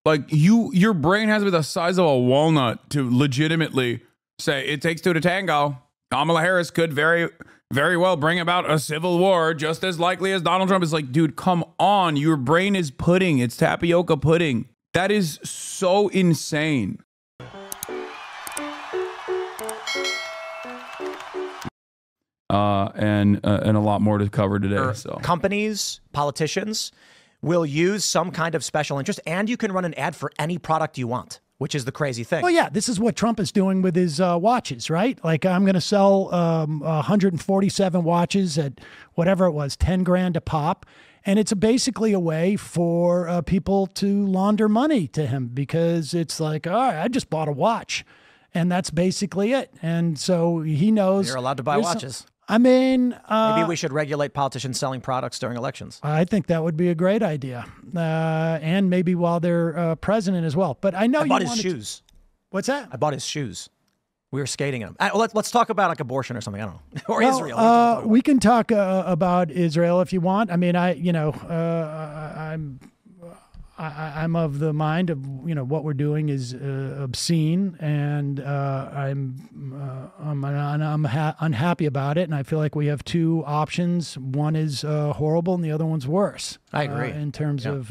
Like your brain has to be the size of a walnut to legitimately say it takes two to tango. Kamala Harris could very, very well bring about a civil war just as likely as Donald Trump. Is like, dude, come on. Your brain is pudding. It's tapioca pudding. That is so insane. And a lot more to cover today. So companies, politicians will use some kind of special interest, and you can run an ad for any product you want, which is the crazy thing. Well, yeah, this is what Trump is doing with his watches, right? Like, I'm going to sell 147 watches at whatever it was, 10 grand a pop. And it's basically a way for people to launder money to him, because it's like, all right, I just bought a watch. And that's basically it. And so he knows. You're allowed to buy watches. I mean, maybe we should regulate politicians selling products during elections. I think that would be a great idea, and maybe while they're president as well. But I know I bought his shoes. What's that? I bought his shoes. We were skating in them. Let's talk about like abortion or something. I don't know, or Israel. We can talk about Israel if you want. I mean, I'm of the mind of, what we're doing is obscene, and I'm unhappy about it. And I feel like we have two options. One is horrible, and the other one's worse. I agree. In terms of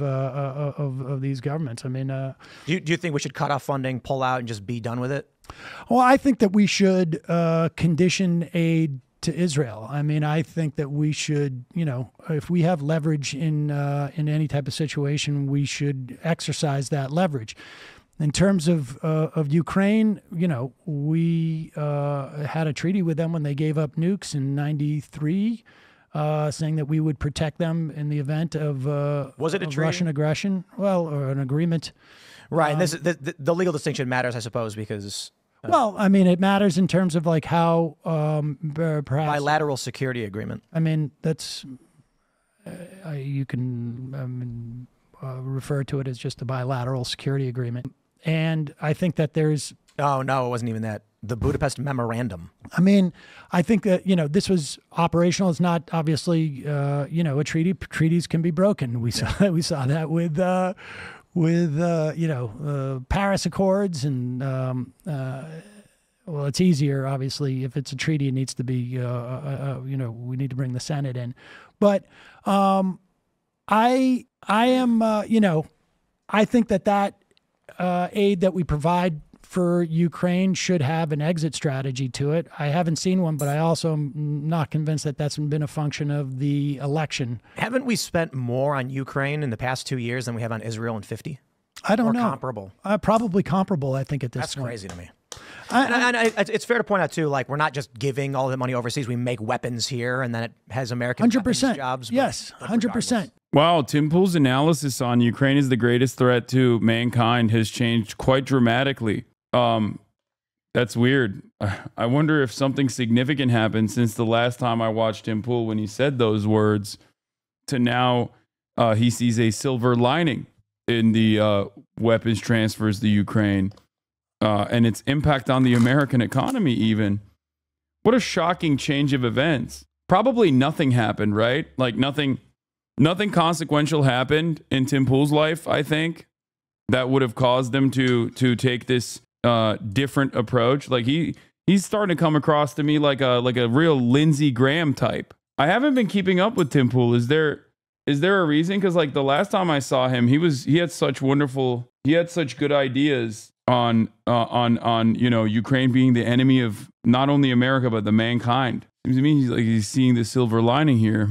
these governments. I mean, do you think we should cut off funding, pull out, and just be done with it? Well, I think that we should condition aid to Israel. I mean, I think that we should, if we have leverage in any type of situation, we should exercise that leverage. In terms of Ukraine, we had a treaty with them when they gave up nukes in '93, saying that we would protect them in the event of was it a treaty? Russian aggression? Well, or an agreement. Right. And the legal distinction matters, I suppose, because. Well, I mean, it matters in terms of like how perhaps bilateral security agreement. I mean, that's you can refer to it as just a bilateral security agreement, and I think that there's. Oh no, it wasn't even that. The Budapest Memorandum. I mean, I think that this was operational. It's not obviously a treaty. Treaties can be broken. We saw that with Paris Accords, and well, it's easier obviously if it's a treaty. It needs to be we need to bring the Senate in, but I am I think that aid that we provide for Ukraine should have an exit strategy to it. I haven't seen one, but I also am not convinced that that's been a function of the election. Haven't we spent more on Ukraine in the past 2 years than we have on Israel in 50? I don't know. Comparable. Probably comparable, I think, at this point. That's crazy to me. And it's fair to point out, too, like, we're not just giving all the money overseas. We make weapons here, and then it has American 100% jobs. Yes, 100%. Wow, Tim Pool's analysis on Ukraine is the greatest threat to mankind has changed quite dramatically. That's weird. I wonder if something significant happened since the last time I watched Tim Pool when he said those words to now he sees a silver lining in the weapons transfers to Ukraine and its impact on the American economy even. What a shocking change of events. Probably nothing happened, right? Like nothing consequential happened in Tim Pool's life, I think, that would have caused them to take this different approach. Like he's starting to come across to me like a real Lindsey Graham type. I haven't been keeping up with Tim Pool. Is there a reason? Because like the last time I saw him, he had such good ideas on Ukraine being the enemy of not only America but the mankind. Seems to me he's seeing the silver lining here.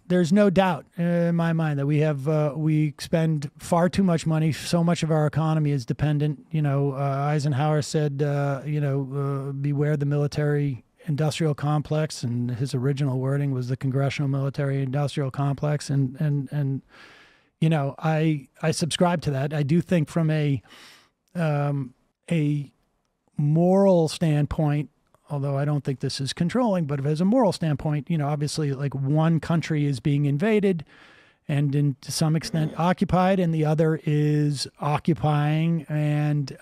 There's no doubt in my mind that we spend far too much money. So much of our economy is dependent. Eisenhower said, beware the military industrial complex, and his original wording was the congressional military industrial complex. And I subscribe to that. I do think from a moral standpoint, although I don't think this is controlling, but as a moral standpoint, obviously like one country is being invaded and to some extent occupied, and the other is occupying and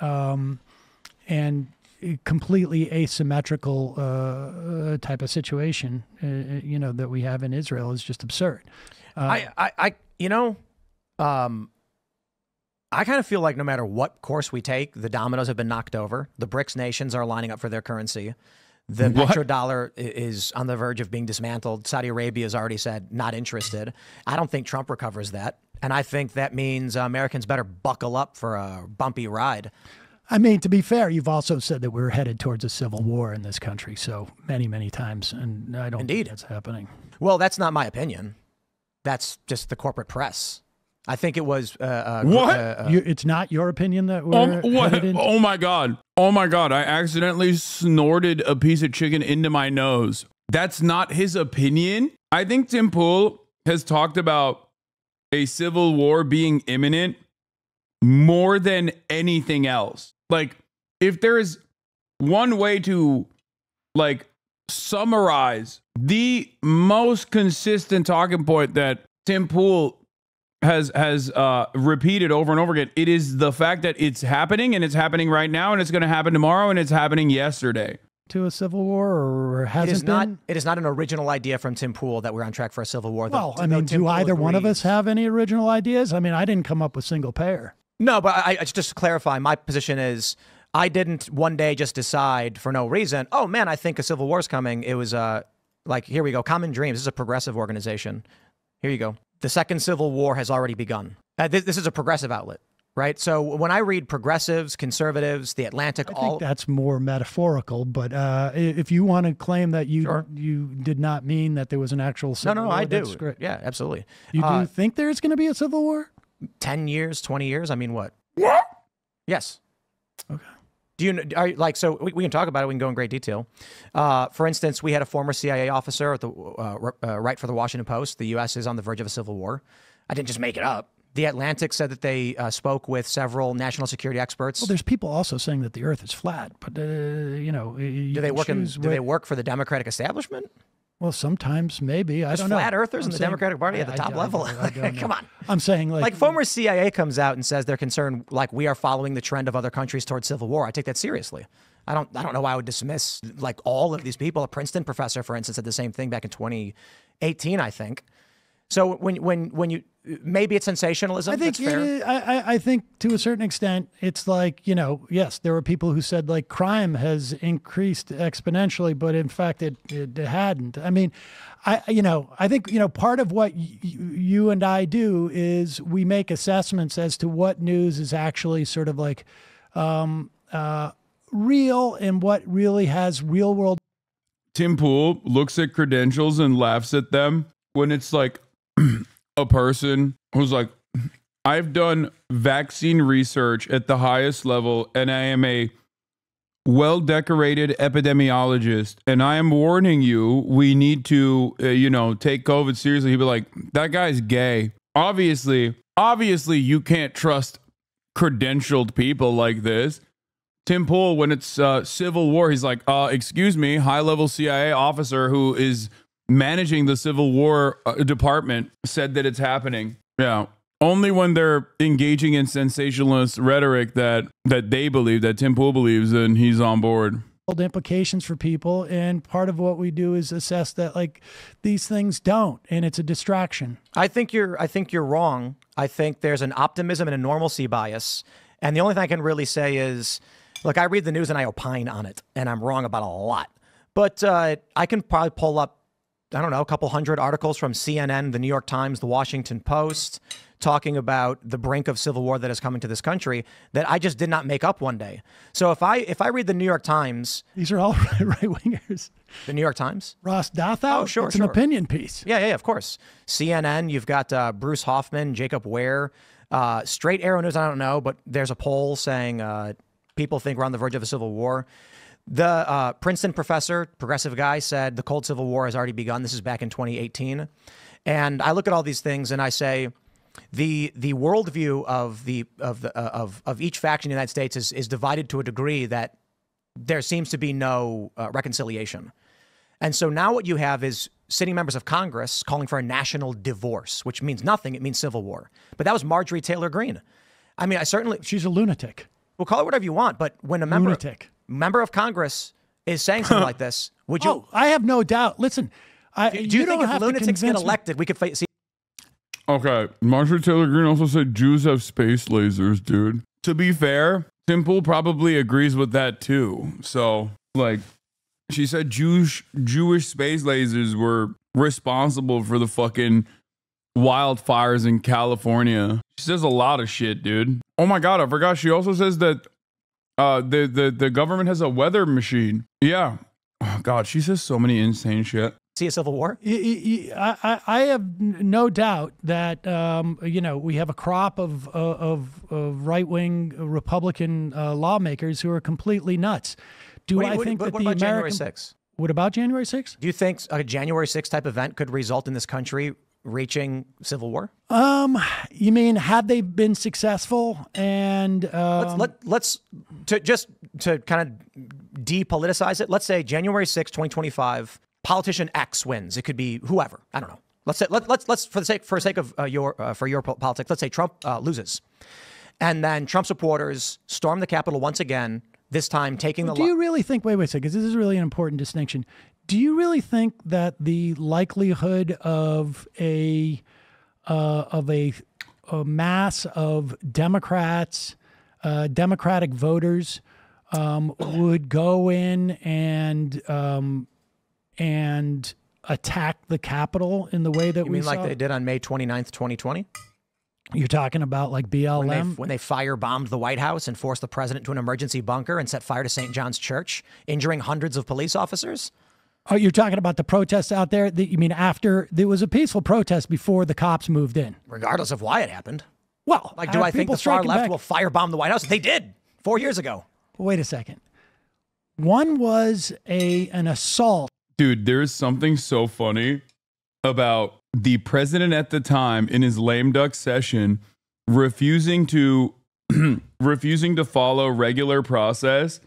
completely asymmetrical type of situation, that we have in Israel is just absurd. I I kind of feel like no matter what course we take, the dominoes have been knocked over. The BRICS nations are lining up for their currency. The petrodollar is on the verge of being dismantled. Saudi Arabia has already said not interested. I don't think Trump recovers that. And I think that means Americans better buckle up for a bumpy ride. I mean, to be fair, you've also said that we're headed towards a civil war in this country so many, many times. And I don't think that's happening. Well, that's not my opinion. That's just the corporate press. I think it was it's not your opinion that we're headed into? Oh my god! Oh my god! I accidentally snorted a piece of chicken into my nose. That's not his opinion. I think Tim Pool has talked about a civil war being imminent more than anything else. Like, if there is one way to like summarize the most consistent talking point that Tim Pool has repeated over and over again, it is the fact that it's happening, and it's happening right now, and it's going to happen tomorrow, and it's happening yesterday. To a civil war, or hasn't been? It is not an original idea from Tim Pool that we're on track for a civil war. Well, I mean, do either one of us have any original ideas? I mean, I didn't come up with single payer. No, but I just to clarify, my position is I didn't one day just decide for no reason, oh man, I think a civil war is coming. It was like, here we go, Common Dreams. This is a progressive organization. Here you go. The second civil war has already begun. This is a progressive outlet, right? So when I read progressives, conservatives, The Atlantic, I think that's more metaphorical. But if you want to claim that you did not mean that there was an actual civil war, I do. Great. Yeah, absolutely. You do think there's going to be a civil war? 10 years, 20 years? I mean, what? Yes. Okay. So we can talk about it. We can go in great detail. For instance, we had a former CIA officer at the write for the Washington Post. The U.S. is on the verge of a civil war. I didn't just make it up. The Atlantic said that they spoke with several national security experts. Well, there's people also saying that the Earth is flat, but you know, do they work for the Democratic establishment? Well, sometimes maybe. I don't know. Flat earthers in the Democratic Party at the top level. Come on. I'm saying like former CIA comes out and says they're concerned, like we are following the trend of other countries towards civil war. I take that seriously. I don't know why I would dismiss like all of these people. A Princeton professor, for instance, said the same thing back in 2018, I think. So when you maybe it's sensationalism. I think that's fair. I think to a certain extent it's like, you know, yes, there were people who said like crime has increased exponentially, but in fact it hadn't. I mean, I think, you know, part of what you and I do is we make assessments as to what news is actually sort of like real and what really has real world. Tim Pool looks at credentials and laughs at them when it's like a person who's like, I've done vaccine research at the highest level, and I am a well-decorated epidemiologist, and I am warning you, we need to, take COVID seriously. He'd be like, that guy's gay. Obviously, you can't trust credentialed people like this. Tim Pool, when it's civil war, he's like, excuse me, high-level CIA officer who is managing the Civil War department said that it's happening. Yeah. Only when they're engaging in sensationalist rhetoric that they believe, that Tim Pool believes, then he's on board. Implications for people, and part of what we do is assess that like these things don't, and it's a distraction. I think you're wrong. I think there's an optimism and a normalcy bias, and the only thing I can really say is, look, I read the news and I opine on it, and I'm wrong about a lot. But I can probably pull up, I don't know, a couple hundred articles from CNN, the New York Times, the Washington Post, talking about the brink of civil war that is coming to this country that I just did not make up one day. So if I read the New York Times, these are all right-wingers. The New York Times, Ross Douthat. Oh, sure, it's an opinion piece. Yeah, of course. CNN, you've got Bruce Hoffman, Jacob Ware, Straight Arrow News. I don't know, but there's a poll saying people think we're on the verge of a civil war. The Princeton professor, progressive guy, said the Cold Civil War has already begun. This is back in 2018. And I look at all these things and I say the worldview of each faction in the United States is divided to a degree that there seems to be no reconciliation. And so now what you have is sitting members of Congress calling for a national divorce, which means nothing. It means civil war. But that was Marjorie Taylor Greene. I mean, she's a lunatic. Well, call it whatever you want. But when a member of Congress is saying something like this, would you? Oh, I have no doubt. Listen, do you think if lunatics get elected, we could see? Okay, Marjorie Taylor Greene also said Jews have space lasers, dude. To be fair, Simple probably agrees with that too. So, like, she said Jewish space lasers were responsible for the fucking wildfires in California. She says a lot of shit, dude. Oh my God, I forgot. She also says that the government has a weather machine. Yeah. Oh God, she says so many insane shit. See a civil war? I have no doubt that you know, we have a crop of right-wing Republican lawmakers who are completely nuts. I think that what about January 6th? What about January 6th? Do you think a January 6th type event could result in this country reaching civil war? You mean had they been successful? And let's just to kind of depoliticize it. Let's say January 6th, 2025. Politician X wins. It could be whoever. I don't know. Let's say let's for the sake of your politics. Let's say Trump loses, and then Trump supporters storm the Capitol once again. This time taking Do you really think? Wait a second, because this is really an important distinction. Do you really think that the likelihood of a mass of Democrats, Democratic voters, would go in and attack the Capitol in the way that you mean like they did on May 29th, 2020? You're talking about like BLM? When they firebombed the White House and forced the president to an emergency bunker and set fire to St. John's Church, injuring hundreds of police officers? Oh, you're talking about the protests out there? You mean after there was a peaceful protest before the cops moved in? Regardless of why it happened. Well, like, do I think the far left will firebomb the White House? They did 4 years ago. Wait a second. One was an assault. Dude, there is something so funny about the president at the time in his lame duck session refusing to follow regular process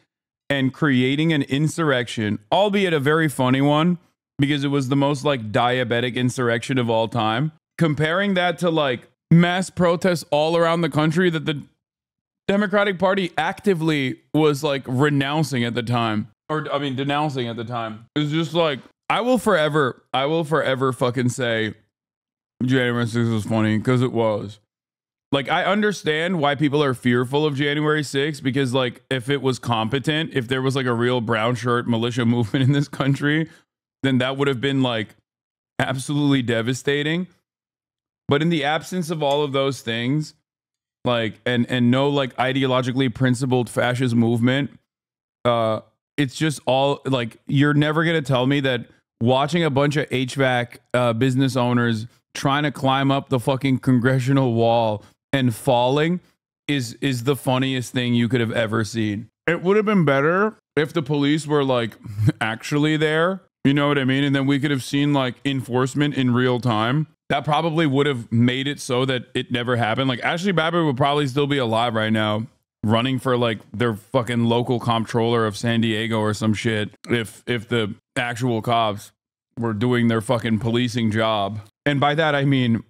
and creating an insurrection, albeit a very funny one, because it was the most like diabetic insurrection of all time. Comparing that to like mass protests all around the country that the Democratic Party actively was like renouncing at the time. Or, I mean, denouncing at the time. It's just like, I will forever fucking say January 6th was funny, because it was. Like, I understand why people are fearful of January 6th, because, like, if it was competent, if there was, like, a real brown shirt militia movement in this country, then that would have been, like, absolutely devastating. But in the absence of all of those things, like, and no, like, ideologically principled fascist movement, it's just all like, you're never going to tell me that watching a bunch of HVAC business owners trying to climb up the fucking congressional wall and falling is the funniest thing you could have ever seen. It would have been better if the police were like actually there. You know what I mean? And then we could have seen like enforcement in real time. That probably would have made it so that it never happened. Like Ashley Babbitt would probably still be alive right now, running for like their fucking local comptroller of San Diego or some shit, if the actual cops were doing their fucking policing job. And by that I mean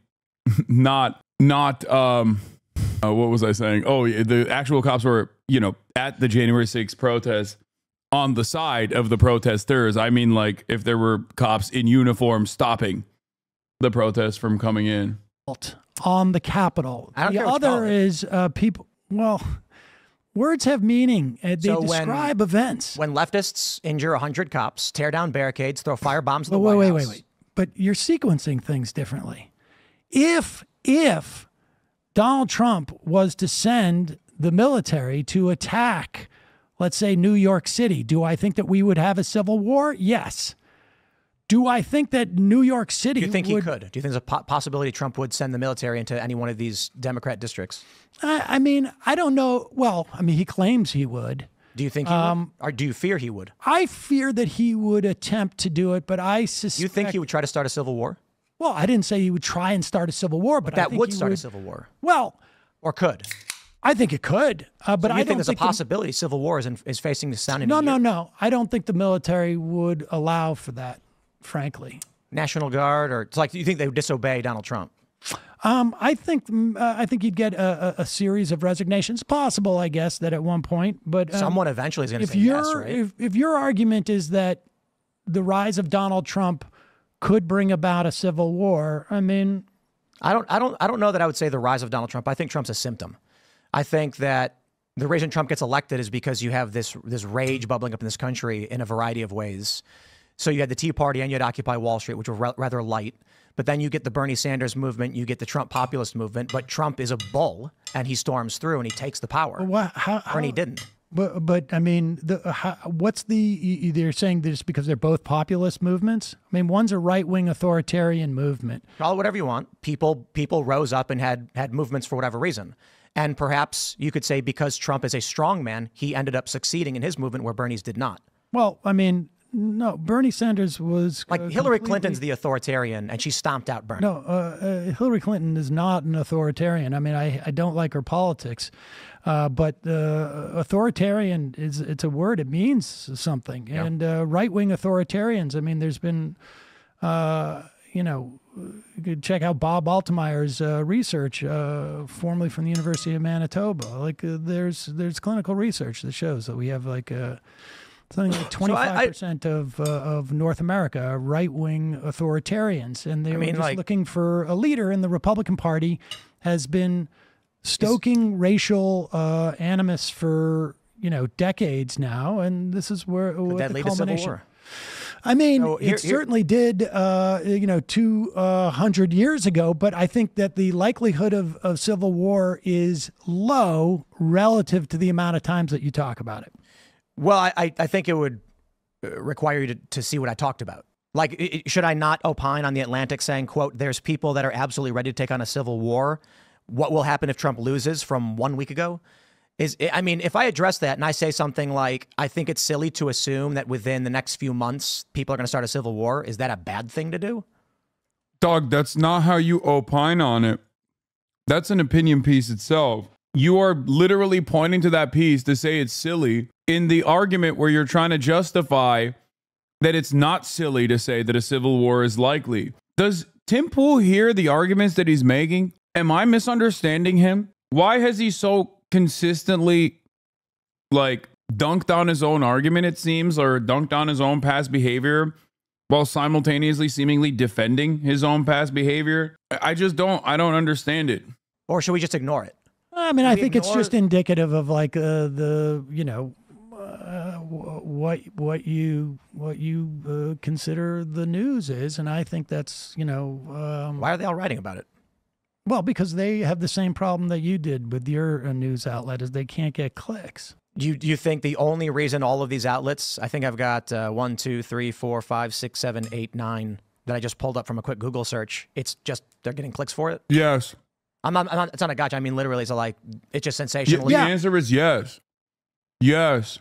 not what was I saying? Oh, yeah, the actual cops were, you know, at the January 6th protest on the side of the protesters. I mean, like, if there were cops in uniform stopping the protest from coming in on the Capitol. The other is people. Well, words have meaning. They describe events. When leftists injure 100 cops, tear down barricades, throw fire bombs at the White House. Wait. But you're sequencing things differently. If Donald Trump was to send the military to attack, let's say, New York City, do I think that we would have a civil war? Yes. Do I think that New York City Do you think he could? Do you think there's a possibility Trump would send the military into any one of these Democrat districts? I mean, I don't know. Well, I mean, he claims he would. Do you think he would? Or do you fear he would? I fear that he would attempt to do it, but I suspect... You think he would try to start a civil war? Well, I didn't say he would try and start a civil war, but that I think would start a civil war. Well... Or could. I think it could, but I think there's a possibility civil war is facing the sound in a year. No. I don't think the military would allow for that, frankly. National Guard, or it's like, you think they would disobey Donald Trump? I think you'd get a series of resignations. Possible, I guess, that at one point, but someone eventually is going to say yes, right? If your argument is that the rise of Donald Trump could bring about a civil war, I mean, I don't know that I would say the rise of Donald Trump. I think Trump's a symptom. I think that the reason Trump gets elected is because you have this rage bubbling up in this country in a variety of ways. So you had the Tea Party and you had Occupy Wall Street, which were rather light. But then you get the Bernie Sanders movement, you get the Trump populist movement. But Trump is a bull, and he storms through and he takes the power. Bernie didn't. But I mean, what's the? They're saying this because they're both populist movements. I mean, one's a right-wing authoritarian movement. Call it whatever you want. People rose up and had movements for whatever reason. And perhaps you could say because Trump is a strong man, he ended up succeeding in his movement where Bernie's did not. Well, I mean, no, Bernie Sanders was like Hillary Clinton's the authoritarian, and she stomped out Bernie. No, Hillary Clinton is not an authoritarian. I mean, I don't like her politics, but authoritarian it's a word. It means something. Yep. And right-wing authoritarians. I mean, there's been, you could check out Bob Altemeyer's research, formerly from the University of Manitoba. Like there's clinical research that shows that we have like something like 25% of North America are right-wing authoritarians, and they were just looking for a leader. And the Republican Party has been stoking racial animus for decades now, and this is where the culmination. I mean, it certainly did, 200 years ago, but I think that the likelihood of civil war is low relative to the amount of times that you talk about it. Well, I think it would require you to see what I talked about. Like, should I not opine on The Atlantic saying, quote, there's people that are absolutely ready to take on a civil war? What will happen if Trump loses from 1 week ago? If I address that and I say something like, I think it's silly to assume that within the next few months, people are going to start a civil war, is that a bad thing to do? Dog, that's not how you opine on it. That's an opinion piece itself. You are literally pointing to that piece to say it's silly in the argument where you're trying to justify that it's not silly to say that a civil war is likely. Does Tim Pool hear the arguments that he's making? Am I misunderstanding him? Why has he so consistently dunked on his own argument, it seems, or dunked on his own past behavior while simultaneously seemingly defending his own past behavior? I don't understand it. Or should we just ignore it? I mean, I think it's just indicative of what you consider the news is, and I think that's why are they all writing about it? Well, because they have the same problem that you did with your news outlet, is they can't get clicks. Do you think the only reason all of these outlets, I think I've got 1, 2, 3, 4, 5, 6, 7, 8, 9 that I just pulled up from a quick Google search, it's just they're getting clicks for it? Yes. I'm not, it's not a gotcha. I mean, literally, it's just sensational. The answer is yes. Yes.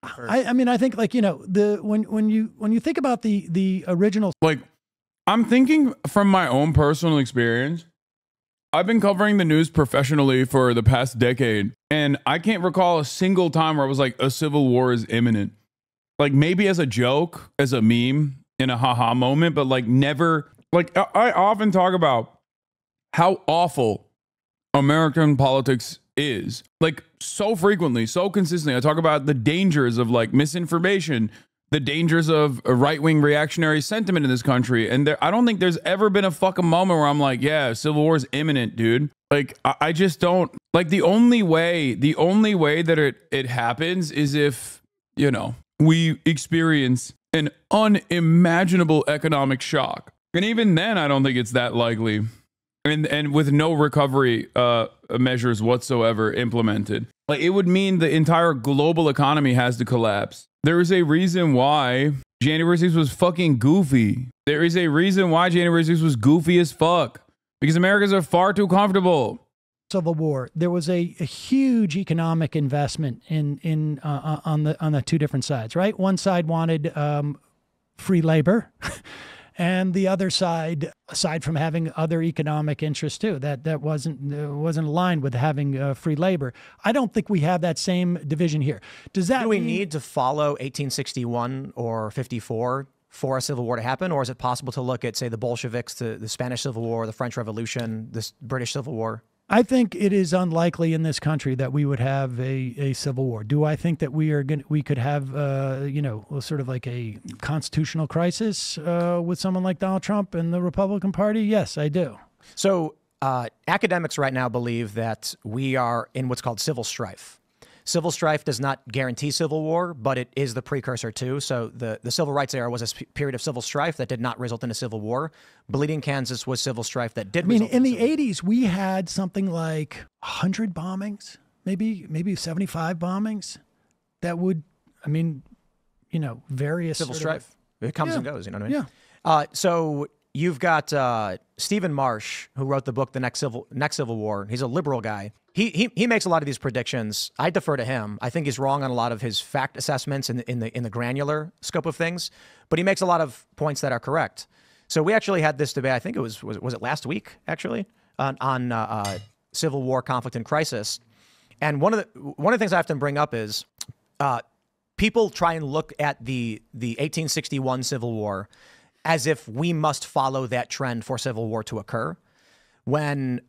I think when you think about the original, I'm thinking from my own personal experience. I've been covering the news professionally for the past decade, and I can't recall a single time where I was like, a civil war is imminent. Like maybe as a joke, as a meme, in a haha moment, but never. I often talk about how awful American politics is. So frequently, so consistently. I talk about the dangers of misinformation, the dangers of a right-wing reactionary sentiment in this country. And I don't think there's ever been a fucking moment where I'm like, yeah, civil war is imminent, dude. I just don't. The only way that it happens is if, we experience an unimaginable economic shock. And even then, I don't think it's that likely. And with no recovery measures whatsoever implemented. It would mean the entire global economy has to collapse. There is a reason why January 6th was fucking goofy. There is a reason why January 6th was goofy as fuck. Because Americans are far too comfortable. Civil War, there was a huge economic investment on the two different sides, right? One side wanted free labor. And the other side, aside from having other economic interests too, that wasn't aligned with having free labor. I don't think we have that same division here. Does that mean we need to follow 1861 or 54 for a civil war to happen, or is it possible to look at, say, the Bolsheviks, the Spanish Civil War, the French Revolution, the British Civil War? I think it is unlikely in this country that we would have a civil war. Do I think that we could have sort of like a constitutional crisis with someone like Donald Trump and the Republican Party? Yes, I do. So academics right now believe that we are in what's called civil strife. Civil strife does not guarantee civil war, but it is the precursor to. So the civil rights era was a period of civil strife that did not result in a civil war. Bleeding Kansas was civil strife that did. I mean, in the 80s, we had something like 100 bombings, maybe 75 bombings that would, I mean, you know, various civil strife. It comes and goes, you know what I mean? Yeah. So you've got Stephen Marsh, who wrote the book The Next Civil War. He's a liberal guy. He makes a lot of these predictions. I defer to him. I think he's wrong on a lot of his fact assessments in the granular scope of things, but he makes a lot of points that are correct. So we actually had this debate. I think it was it last week actually on civil war, conflict, and crisis. And one of the things I often bring up is people try and look at the 1861 Civil War as if we must follow that trend for civil war to occur, when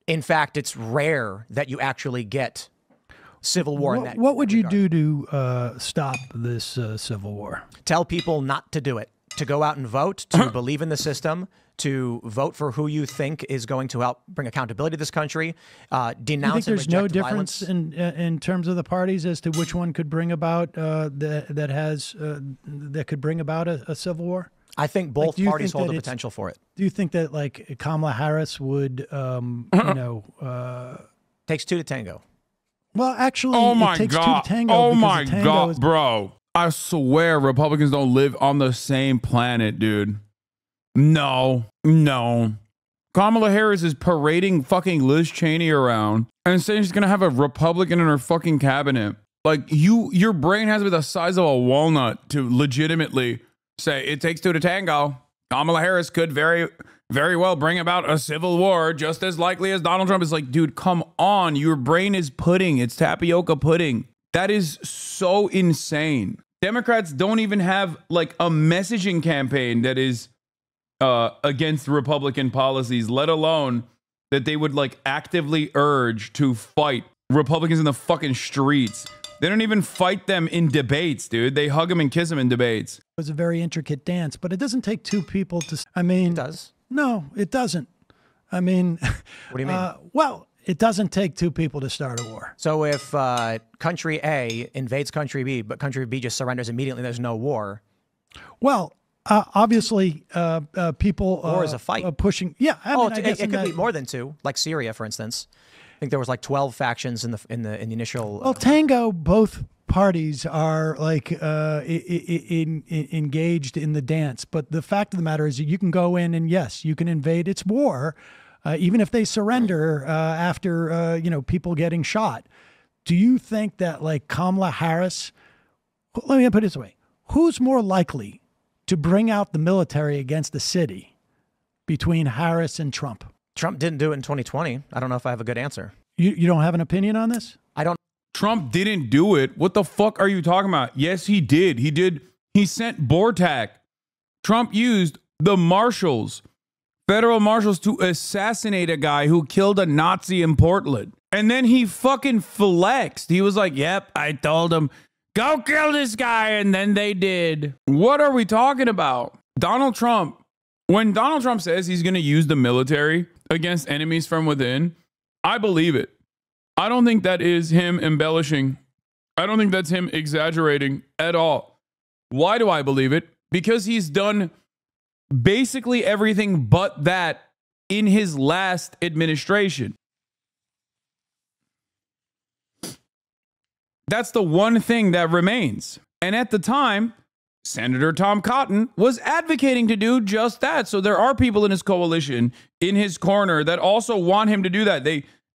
in fact, it's rare that you actually get civil war in that. What would you do to stop this civil war? Tell people not to do it, to go out and vote, to believe in the system, to vote for who you think is going to help bring accountability to this country, denounce and reject violence. You think there's no difference in terms of the parties as to which one could bring about that could bring about a civil war? I think both parties hold the potential for it. Do you think that like Kamala Harris would, you know, takes two to tango? Well, actually, oh my it takes God. two to tango. Oh my God, bro. I swear Republicans don't live on the same planet, dude. No. Kamala Harris is parading fucking Liz Cheney around and saying she's going to have a Republican in her fucking cabinet. Like, your brain has to be the size of a walnut to legitimately say it takes two to tango. Kamala Harris could very, very well bring about a civil war just as likely as Donald Trump. Is like, dude, come on. Your brain is pudding. It's tapioca pudding. That is so insane. Democrats don't even have like a messaging campaign that is against Republican policies, let alone that they would like actively urge to fight Republicans in the fucking streets. They don't even fight them in debates, dude. They hug them and kiss them in debates. It was a very intricate dance, but it doesn't take two people to, I mean. It does? No, it doesn't. I mean. What do you mean? Well, it doesn't take two people to start a war. So if country A invades country B, but country B just surrenders immediately, there's no war. Well, obviously, people war is a fight. Pushing. Yeah, I mean, it could be more than two, like Syria, for instance. I think there was like 12 factions in the initial. Well, tango, both parties are like engaged in the dance. But the fact of the matter is, that you can go in and yes, you can invade. It's war, even if they surrender after you know, people getting shot. Do you think that like Kamala Harris? Let me put it this way: who's more likely to bring out the military against the city between Harris and Trump? Trump didn't do it in 2020. I don't know if I have a good answer. You don't have an opinion on this? I don't. Trump didn't do it. What the fuck are you talking about? Yes, he did. He did. He sent Bortak. Trump used the marshals, federal marshals, to assassinate a guy who killed a Nazi in Portland. And then he fucking flexed. He was like, yep, I told him, go kill this guy. And then they did. What are we talking about? Donald Trump, when Donald Trump says he's going to use the military against enemies from within, I believe it. I don't think that is him embellishing. I don't think that's him exaggerating at all. Why do I believe it? Because he's done basically everything but that in his last administration. That's the one thing that remains. And at the time, Senator Tom Cotton was advocating to do just that. So there are people in his coalition, in his corner, that also want him to do that.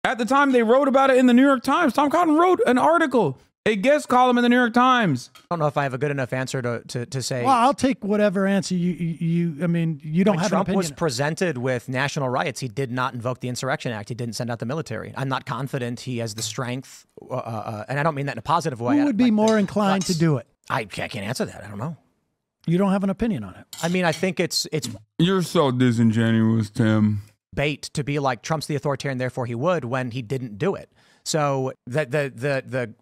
At the time, they wrote about it in the New York Times. Tom Cotton wrote an article, a guest column in the New York Times. I don't know if I have a good enough answer to say. Well, I'll take whatever answer I mean, you don't have Trump an opinion. was presented with national riots. He did not invoke the Insurrection Act. He didn't send out the military. I'm not confident he has the strength, and I don't mean that in a positive way. Who would be more inclined to do it? I can't answer that. I don't know. You don't have an opinion on it. I mean, I think it's You're so disingenuous, Tim. Bait to be like Trump's the authoritarian, therefore he would, when he didn't do it. So the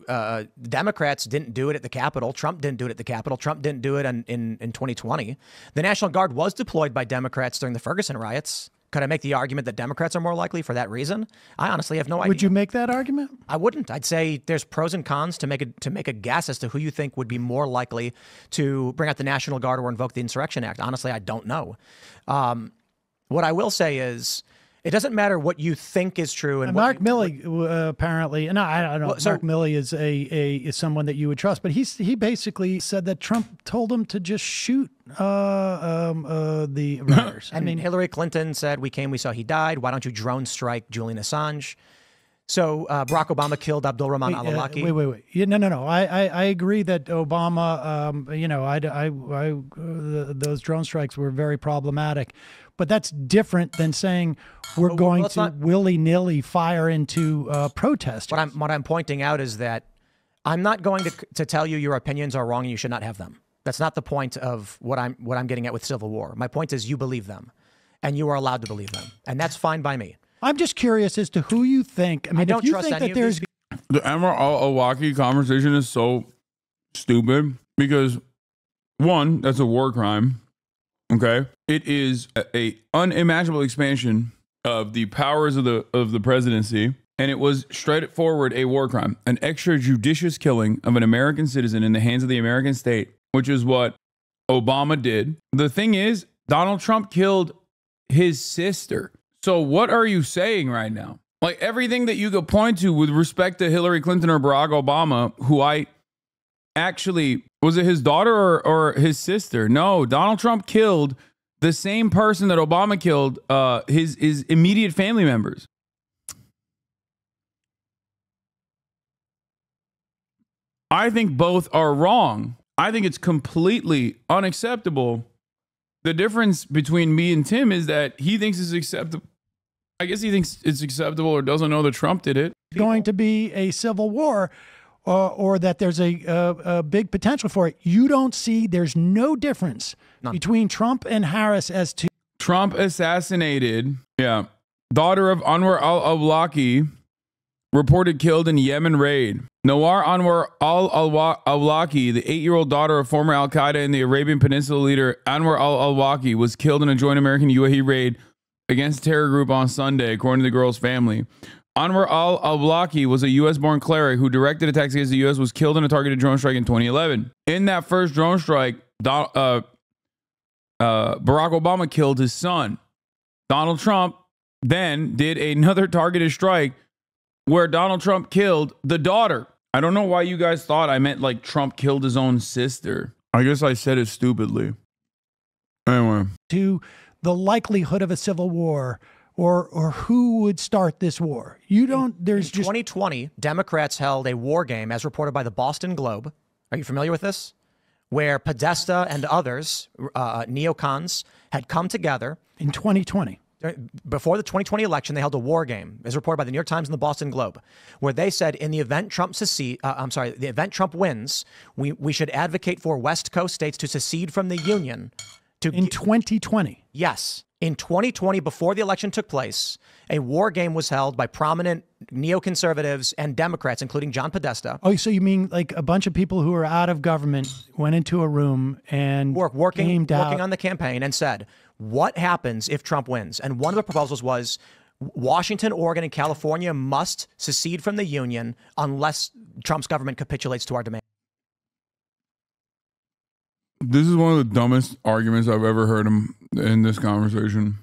Democrats didn't do it at the Capitol. Trump didn't do it at the Capitol. Trump didn't do it in 2020. The National Guard was deployed by Democrats during the Ferguson riots. Could I make the argument that Democrats are more likely for that reason? I honestly have no idea. Would you make that argument? I wouldn't. I'd say there's pros and cons to make a guess as to who you think would be more likely to bring out the National Guard or invoke the Insurrection Act. Honestly, I don't know. What I will say is, it doesn't matter what you think is true. And Mark Milley apparently, and I don't know. Well, Mark Milley is someone that you would trust, but he basically said that Trump told him to just shoot the rioters. I mean, Hillary Clinton said, "We came, we saw, he died. Why don't you drone strike Julian Assange?" So Barack Obama killed Abdul Rahman al-Awlaki. Wait. Yeah, no. I agree that Obama, those drone strikes were very problematic. But that's different than saying we're going to willy-nilly fire into protesters. What I'm pointing out is that I'm not going to tell you your opinions are wrong and you should not have them. That's not the point of what I'm getting at with civil war. My point is you believe them, and you are allowed to believe them, and that's fine by me. I'm just curious as to who you think. I mean, don't if you trust think any that there's the Anwar al-Awlaki conversation is so stupid because one, that's a war crime. Okay, it is a unimaginable expansion of the powers of the presidency, and it was straightforward a war crime, an extrajudicious killing of an American citizen in the hands of the American state, which is what Obama did. The thing is, Donald Trump killed his sister. So what are you saying right now? Like everything that you could point to with respect to Hillary Clinton or Barack Obama, who I actually, was it his daughter or his sister? No, Donald Trump killed the same person that Obama killed, his immediate family members. I think both are wrong. I think it's completely unacceptable. The difference between me and Tim is that he thinks it's acceptable. I guess he thinks it's acceptable or doesn't know that Trump did it. Going to be a civil war or that there's a big potential for it. You don't see, there's no difference between Trump and Harris as to. Trump assassinated, daughter of Anwar al-Awlaki, reported killed in Yemen raid. Nawar Anwar al-Awlaki, the 8-year-old daughter of former al-Qaeda and the Arabian Peninsula leader Anwar al-Awlaki, was killed in a joint American UAE raid against the terror group on Sunday, according to the girl's family. Anwar al-Awlaki was a U.S.-born cleric who directed attacks against the U.S., was killed in a targeted drone strike in 2011. In that first drone strike, Barack Obama killed his son. Donald Trump then did another targeted strike where Donald Trump killed the daughter. I don't know why you guys thought I meant like Trump killed his own sister. I guess I said it stupidly. Anyway. To the likelihood of a civil war or who would start this war. You don't, there's in 2020, Democrats held a war game as reported by the Boston Globe. Are you familiar with this? Where Podesta and others, neocons, had come together. In 2020. Before the 2020 election, they held a war game, as reported by the New York Times and the Boston Globe, where they said in the event Trump the event Trump wins, we should advocate for West Coast states to secede from the Union. In 2020? Yes. In 2020, before the election took place, a war game was held by prominent neoconservatives and Democrats, including John Podesta. Oh, so you mean like a bunch of people who are out of government went into a room and working on the campaign and said, what happens if Trump wins? And one of the proposals was Washington, Oregon, and California must secede from the Union unless Trump's government capitulates to our demands. This is one of the dumbest arguments I've ever heard in this conversation.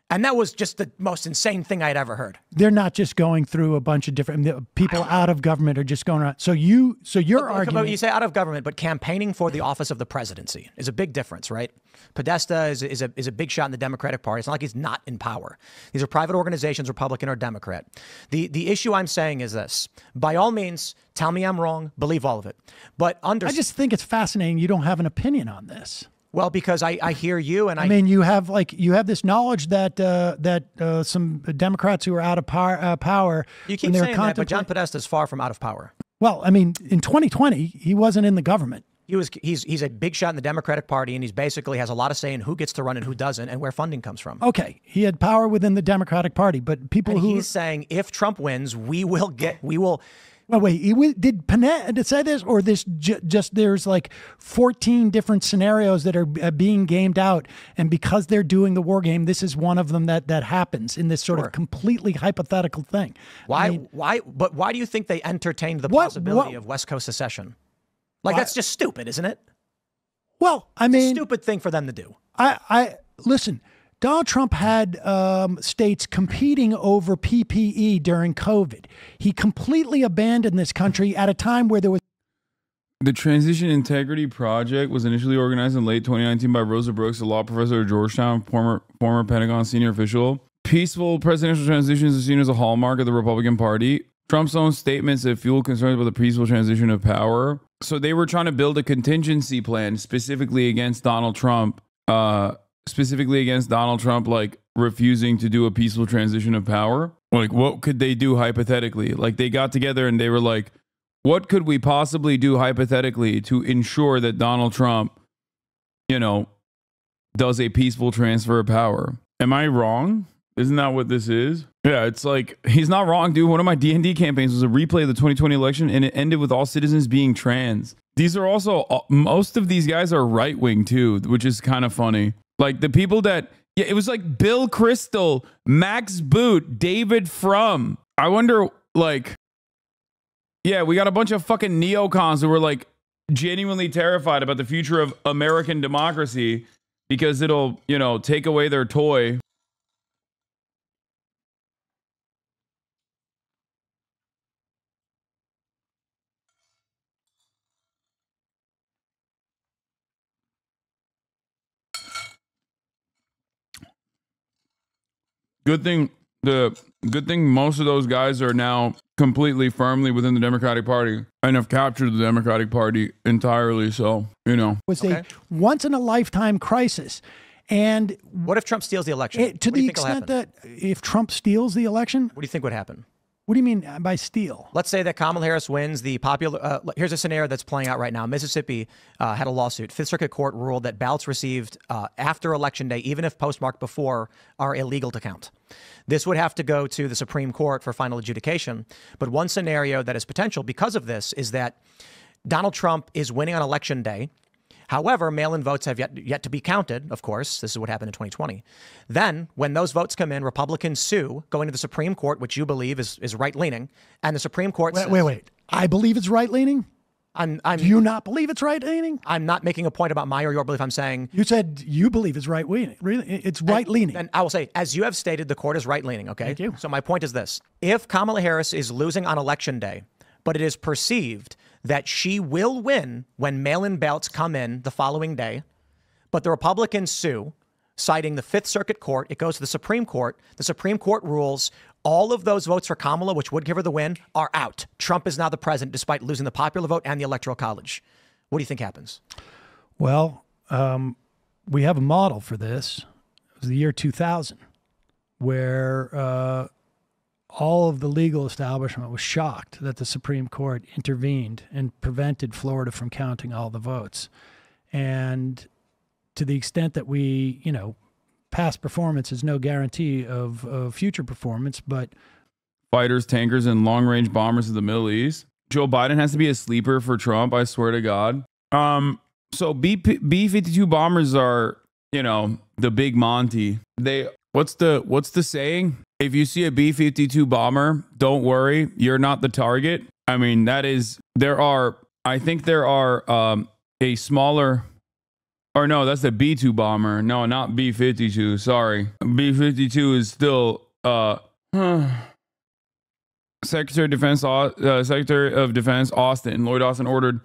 And that was just the most insane thing I'd ever heard. They're not just going through a bunch of different people out of government are just going around. So your argument, you say out of government, but campaigning for the office of the presidency is a big difference, right? Podesta is a big shot in the Democratic Party. It's not like he's not in power. These are private organizations, Republican or Democrat. The issue I'm saying is this: by all means, tell me I'm wrong, believe all of it, but I just think it's fascinating you don't have an opinion on this. Well, because I hear you, and I mean, you have this knowledge that some Democrats who are out of power. You keep saying that, but John Podesta is far from out of power. Well, I mean, in 2020, he wasn't in the government. He's a big shot in the Democratic Party, and he's basically has a lot of say in who gets to run and who doesn't, and where funding comes from. Okay, he had power within the Democratic Party, but he's saying if Trump wins, we will. Well, wait, did Panetta say this, or this just there's like 14 different scenarios that are being gamed out, and because they're doing the war game, this is one of them that happens in this sort of completely hypothetical thing. Why do you think they entertained the possibility of West Coast secession? Like, that's just stupid, isn't it? Well, I mean, it's a stupid thing for them to do. I listen. Donald Trump had states competing over PPE during COVID. He completely abandoned this country at a time where there was. The Transition Integrity Project was initially organized in late 2019 by Rosa Brooks, a law professor at Georgetown, former Pentagon senior official. Peaceful presidential transitions is seen as a hallmark of the Republican Party. Trump's own statements have fueled concerns about the peaceful transition of power. So they were trying to build a contingency plan specifically against Donald Trump. Like refusing to do a peaceful transition of power. Like, what could they do hypothetically? Like, they got together and they were like, what could we possibly do hypothetically to ensure that Donald Trump, does a peaceful transfer of power? Am I wrong? Isn't that what this is? Yeah, it's like, he's not wrong, dude. One of my D&D campaigns was a replay of the 2020 election, and it ended with all citizens being trans. These are also, most of these guys are right-wing too, which is kind of funny. Like the people that, it was like Bill Kristol, Max Boot, David Frum. I wonder, like, we got a bunch of fucking neocons who were like genuinely terrified about the future of American democracy because it'll, take away their toy. Good thing most of those guys are now completely firmly within the Democratic Party and have captured the Democratic Party entirely. So, was a once in a lifetime crisis. And what if Trump steals the election? To the extent that if Trump steals the election, what do you think would happen? What do you mean by steal? Let's say that Kamala Harris wins the popular. Here's a scenario that's playing out right now. Mississippi had a lawsuit. Fifth Circuit Court ruled that ballots received after Election Day, even if postmarked before, are illegal to count. This would have to go to the Supreme Court for final adjudication. But one scenario that is potential because of this is that Donald Trump is winning on Election Day. However, mail-in votes have yet to be counted, of course. This is what happened in 2020. Then, when those votes come in, Republicans sue, going to the Supreme Court, which you believe is right-leaning, and the Supreme Court says... Wait. I believe it's right-leaning? Do you not believe it's right-leaning? I'm not making a point about my or your belief. I'm saying... You said you believe it's right-leaning. It's right-leaning. And I will say, as you have stated, the court is right-leaning, okay? Thank you. So my point is this. If Kamala Harris is losing on Election Day, but it is perceived that she will win when mail-in ballots come in the following day, but the Republicans sue, citing the Fifth Circuit Court. It goes to the Supreme Court. The Supreme Court rules all of those votes for Kamala, which would give her the win, are out. Trump is now the president, despite losing the popular vote and the Electoral College. What do you think happens? Well, we have a model for this. It was the year 2000, where all of the legal establishment was shocked that the Supreme Court intervened and prevented Florida from counting all the votes. And to the extent that we, past performance is no guarantee of future performance, but fighters, tankers, and long-range bombers of the Middle East. Joe Biden has to be a sleeper for Trump, I swear to God. So B-52 bombers are, the big Monty. What's the saying? If you see a B-52 bomber, don't worry, you're not the target. I mean, I think there are a smaller, or no, that's the B-2 bomber. No, not B-52, sorry. B-52 is still, Secretary of Defense Lloyd Austin ordered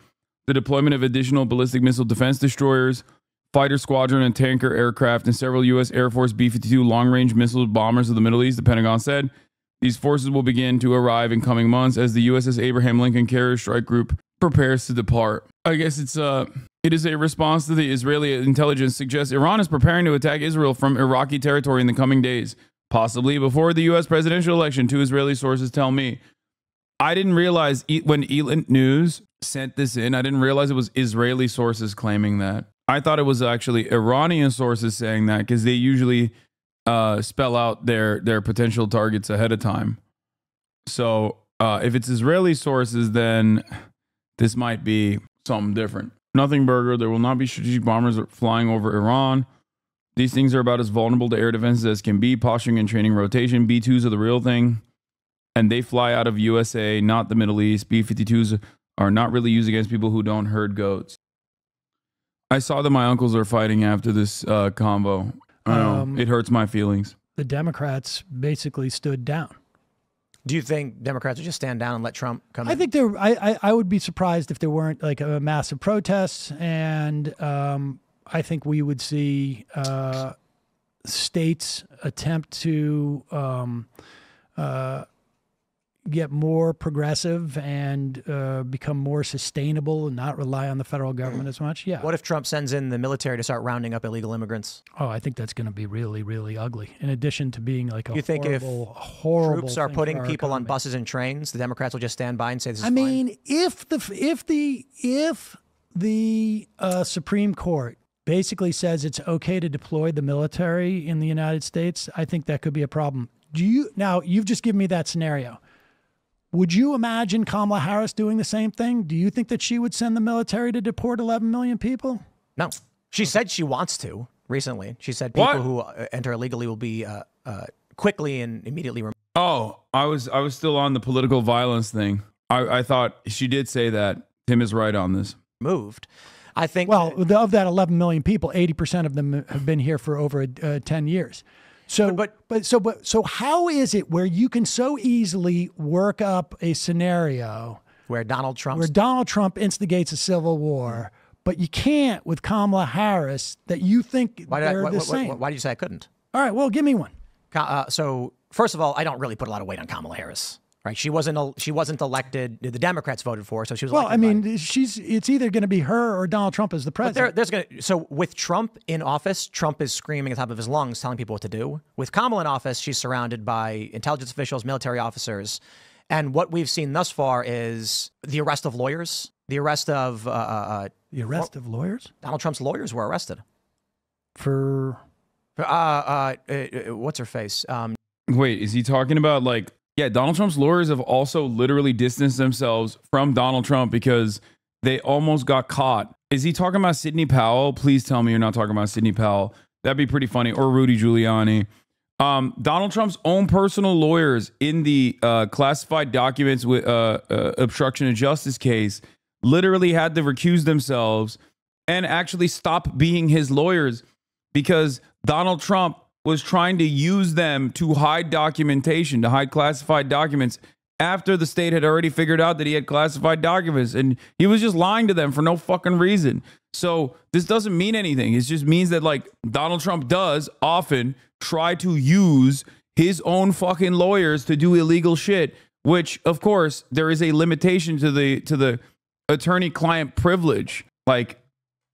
the deployment of additional ballistic missile defense destroyers, fighter squadron, and tanker aircraft, and several U.S. Air Force B-52 long-range missile bombers of the Middle East, the Pentagon said. These forces will begin to arrive in coming months as the USS Abraham Lincoln Carrier Strike Group prepares to depart. I guess it is a response to the Israeli intelligence suggests Iran is preparing to attack Israel from Iraqi territory in the coming days, possibly before the U.S. presidential election, two Israeli sources tell me. I didn't realize when Elan News sent this in, I didn't realize it was Israeli sources claiming that. I thought it was actually Iranian sources saying that because they usually spell out their potential targets ahead of time. So If it's Israeli sources, then this might be something different. Nothing burger. There will not be strategic bombers flying over Iran. These things are about as vulnerable to air defenses as can be. Posturing and training rotation. B-2s are the real thing. And they fly out of USA, not the Middle East. B-52s are not really used against people who don't herd goats. I saw that my uncles are fighting after this combo. I know. It hurts my feelings. The Democrats basically stood down. Do you think Democrats would just stand down and let Trump come in? I think I would be surprised if there weren't like a massive protests, and I think we would see states attempt to get more progressive and become more sustainable and not rely on the federal government as much. Yeah. What if Trump sends in the military to start rounding up illegal immigrants? Oh, I think that's going to be really, really ugly. In addition to being like a you think horrible, if horrible troops are putting people on economy. buses and trains, the Democrats will just stand by and say this is I mean, if the Supreme Court basically says it's okay to deploy the military in the United States, I think that could be a problem. Now, you've just given me that scenario. Would you imagine Kamala Harris doing the same thing? Do you think that she would send the military to deport 11 million people? No. She said she wants to recently. She said people who enter illegally will be quickly and immediately removed. Oh, I was still on the political violence thing. I thought she did say that. Tim is right on this. Moved. I think. Well, of that 11 million people, 80% of them have been here for over 10 years. So, so how is it where you can so easily work up a scenario where Donald Trump instigates a civil war, but you can't with Kamala Harris? That you think they're the same? Why did you say I couldn't? All right, well, give me one. So first of all, I don't really put a lot of weight on Kamala Harris. Right? She wasn't elected. The Democrats voted for her, so she was. Well, I mean, it's either going to be her or Donald Trump as the president. So with Trump in office, Trump is screaming at the top of his lungs, telling people what to do. With Kamala in office, she's surrounded by intelligence officials, military officers, and what we've seen thus far is the arrest of lawyers, the arrest of lawyers. Donald Trump's lawyers were arrested for what's her face? Wait, is he talking about like? Yeah, Donald Trump's lawyers have also literally distanced themselves from Donald Trump because they almost got caught. Is he talking about Sidney Powell? Please tell me you're not talking about Sidney Powell. That'd be pretty funny. Or Rudy Giuliani. Donald Trump's own personal lawyers in the classified documents with obstruction of justice case literally had to recuse themselves and actually stop being his lawyers because Donald Trump was trying to use them to hide documentation, to hide classified documents after the state had already figured out that he had classified documents. And he was just lying to them for no fucking reason. So this doesn't mean anything. It just means that like Donald Trump does often try to use his own fucking lawyers to do illegal shit, which of course there is a limitation to the attorney-client privilege. Like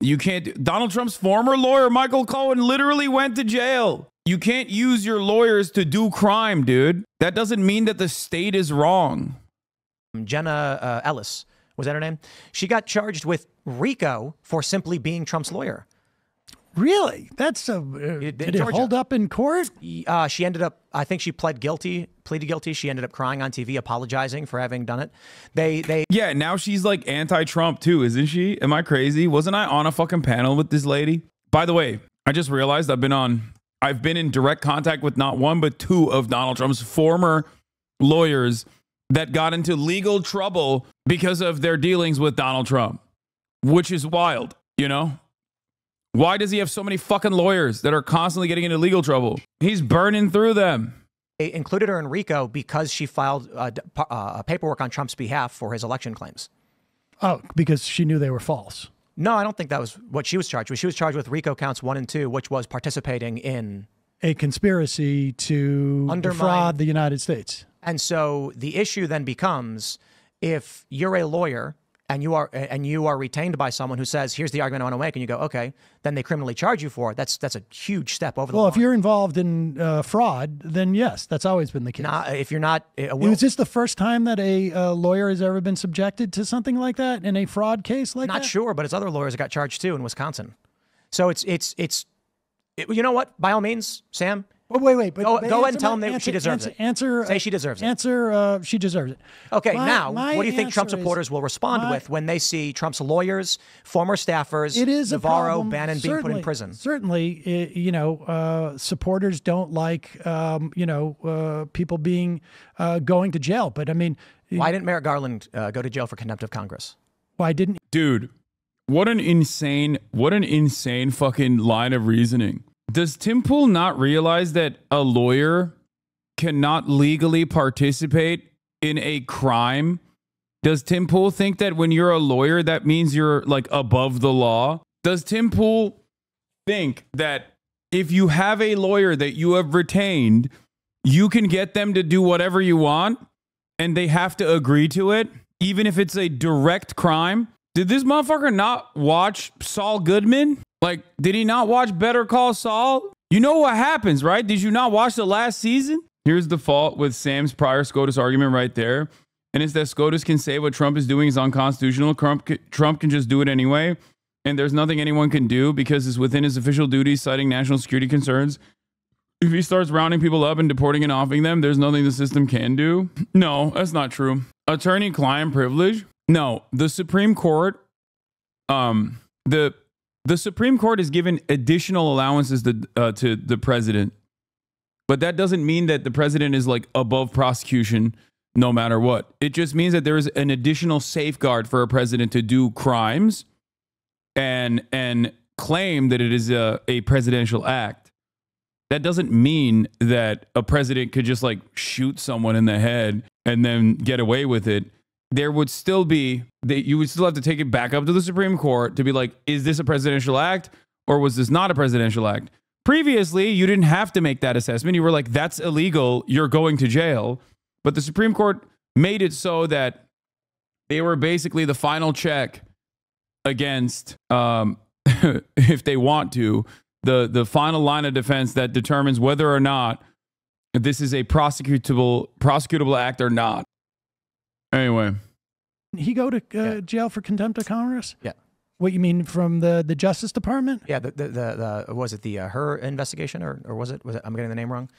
you can't, Donald Trump's former lawyer, Michael Cohen, literally went to jail. You can't use your lawyers to do crime, dude. That doesn't mean that the state is wrong. Jenna Ellis, was that her name? She got charged with RICO for simply being Trump's lawyer. Really? That's did it hold up in court? She ended up, I think she pleaded guilty. She ended up crying on TV, apologizing for having done it. Yeah, now she's like anti-Trump too, isn't she? Am I crazy? Wasn't I on a fucking panel with this lady? By the way, I just realized I've been in direct contact with not one, but two of Donald Trump's former lawyers that got into legal trouble because of their dealings with Donald Trump, which is wild, you know? Why does he have so many fucking lawyers that are constantly getting into legal trouble? He's burning through them. They included her in RICO because she filed paperwork on Trump's behalf for his election claims. Oh, because she knew they were false. No, I don't think that was what she was charged with. She was charged with RICO counts 1 and 2, which was participating in a conspiracy to defraud the United States. And so the issue then becomes, if you're a lawyer and you are retained by someone who says, here's the argument I want to make, and you go, okay, then they criminally charge you for it. That's a huge step over the line. Well, if you're involved in fraud, then yes, that's always been the case. If you're not, is this the first time that a lawyer has ever been subjected to something like that in a fraud case like that? Not sure, but it's other lawyers that got charged too in Wisconsin. So it's you know what? By all means, Sam, But wait. But go ahead and tell answer them she deserves it. Say she deserves it. She deserves it. Okay, now, what do you think Trump supporters will respond with when they see Trump's lawyers, former staffers, Navarro, Bannon being put in prison? Certainly, supporters don't like, people being going to jail. But I mean, why didn't Merrick Garland go to jail for contempt of Congress? Why didn't? Dude, what an insane fucking line of reasoning. Does Tim Pool not realize that a lawyer cannot legally participate in a crime? Does Tim Pool think that when you're a lawyer, that means you're like above the law? Does Tim Pool think that if you have a lawyer that you have retained, you can get them to do whatever you want and they have to agree to it, even if it's a direct crime? Did this motherfucker not watch Saul Goodman? Like, did he not watch Better Call Saul? You know what happens, right? Did you not watch the last season? Here's the fault with Sam's prior SCOTUS argument right there. And it's that SCOTUS can say what Trump is doing is unconstitutional. Trump can just do it anyway. And there's nothing anyone can do because it's within his official duties, citing national security concerns. If he starts rounding people up and deporting and offing them, there's nothing the system can do. No, that's not true. Attorney-client privilege? No, the Supreme Court, the Supreme Court has given additional allowances to the president, but that doesn't mean that the president is like above prosecution no matter what. It just means that there is an additional safeguard for a president to do crimes and claim that it is a presidential act. That doesn't mean that a president could just like shoot someone in the head and then get away with it. There would still be that you would still have to take it back up to the Supreme Court to be like, is this a presidential act or was this not a presidential act? Previously, you didn't have to make that assessment. You were like, that's illegal. You're going to jail. But the Supreme Court made it so that they were basically the final check against, if they want to, the final line of defense that determines whether or not this is a prosecutable act or not. Anyway. He go to jail for contempt of Congress? Yeah. What you mean from the Justice Department? Yeah, was it the her investigation or was it I'm getting the name wrong?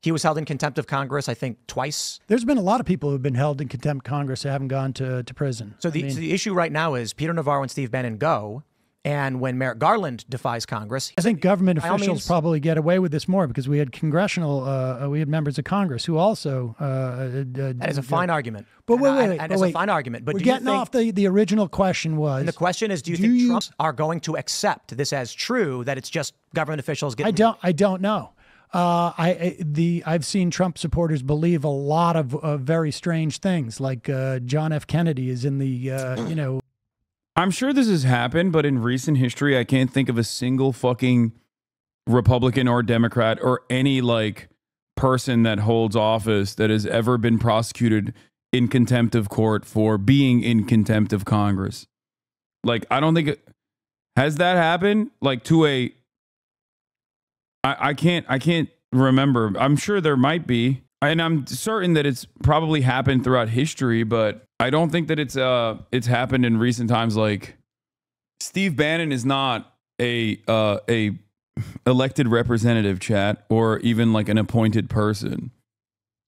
He was held in contempt of Congress, I think, twice. There's been a lot of people who have been held in contempt of Congress that haven't gone to prison. So the issue right now is Peter Navarro and Steve Bannon go, and when Merrick Garland defies Congress, I think government officials probably get away with this more because we had we had members of Congress who also. That is a fine argument. But wait. It's a fine argument. But we're getting off the original question was. And the question is, do you think Trump are going to accept this as true, that it's just government officials getting. I don't know. I've seen Trump supporters believe a lot of very strange things, like John F. Kennedy is in the I'm sure this has happened, but in recent history, I can't think of a single fucking Republican or Democrat or any like person that holds office that has ever been prosecuted in contempt of court for being in contempt of Congress. Like, I don't think has that happened like to a. I can't remember. I'm sure there might be. And I'm certain that it's probably happened throughout history, but I don't think that it's happened in recent times. Like, Steve Bannon is not a elected representative, chat, or even like an appointed person.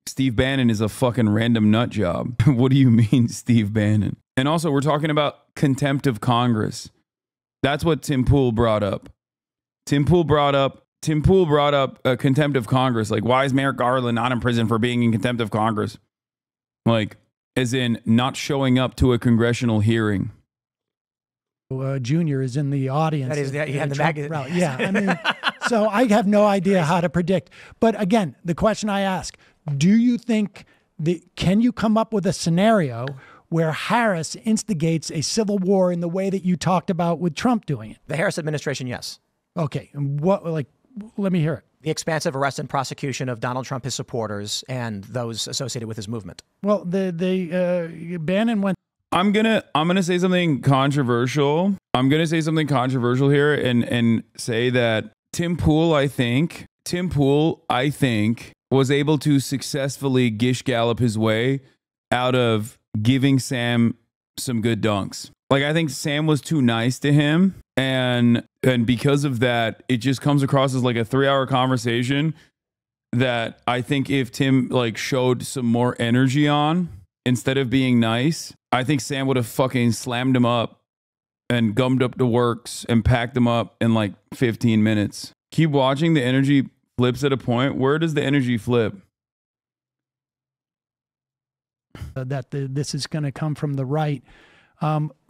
Steve Bannon is a fucking random nut job. What do you mean, Steve Bannon? And also, we're talking about contempt of Congress. That's what Tim Pool brought up. Tim Pool brought up contempt of Congress. Like, why is Merrick Garland not in prison for being in contempt of Congress? Like, as in not showing up to a congressional hearing. Junior is in the audience. That is, the magazine. Yeah, I mean, so I have no idea how to predict. But again, the question I ask, do you think can you come up with a scenario where Harris instigates a civil war in the way that you talked about with Trump doing it? The Harris administration, yes. Okay. And let me hear it. The expansive arrest and prosecution of Donald Trump, his supporters, and those associated with his movement. Well, the Bannon went. I'm gonna say something controversial. I'm gonna say something controversial here and say that Tim Pool, I think, was able to successfully gish gallop his way out of giving Sam some good dunks. Like, I think Sam was too nice to him. And because of that, it just comes across as like a 3-hour conversation that I think if Tim like showed some more energy on instead of being nice, I think Sam would have fucking slammed him up and gummed up the works and packed him up in like 15 minutes. Keep watching. The energy flips at a point. Where does the energy flip? This is going to come from the right.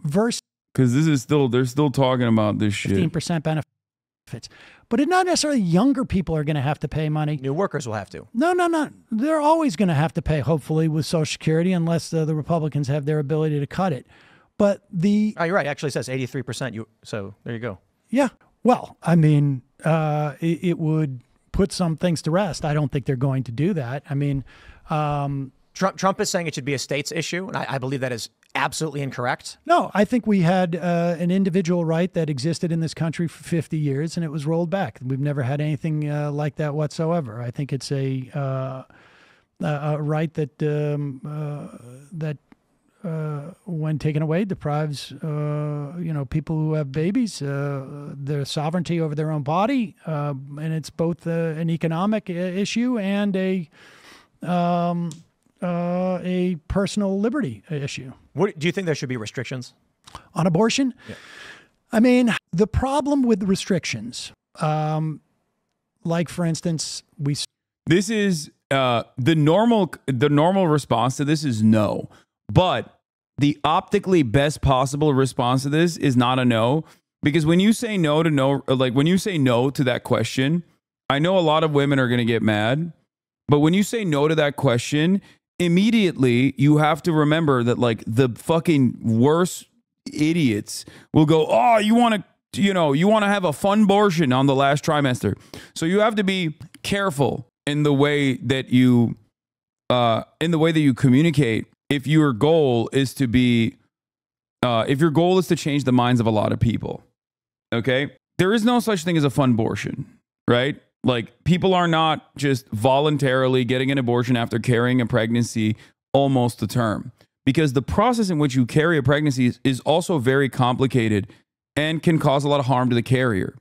Verse Because this is still, they're still talking about this shit. 15% benefits. But it's not necessarily younger people are going to have to pay money. New workers will have to. No. They're always going to have to pay, hopefully, with Social Security, unless the Republicans have their ability to cut it. But you're right. It actually says 83%. So there you go. Yeah. Well, I mean, it would put some things to rest. I don't think they're going to do that. I mean, Trump is saying it should be a state's issue, and I believe that is absolutely incorrect. No, I think we had an individual right that existed in this country for 50 years, and it was rolled back. We've never had anything like that whatsoever. I think it's a right that when taken away, deprives people who have babies their sovereignty over their own body, and it's both an economic issue and a personal liberty issue. What do you think there should be restrictions on abortion? Yeah. I mean, the problem with restrictions, like for instance, this is the normal response to this is no, but the optically best possible response to this is not a no, because when you say no to no, like when you say no to that question, I know a lot of women are going to get mad, but when you say no to that question, immediately you have to remember that like the fucking worst idiots will go, oh, you want to have a fun abortion on the last trimester. So you have to be careful in the way that you communicate. If your goal is to change the minds of a lot of people, okay, there is no such thing as a fun abortion, right? Like, people are not just voluntarily getting an abortion after carrying a pregnancy almost to term, because the process in which you carry a pregnancy is also very complicated and can cause a lot of harm to the carrier.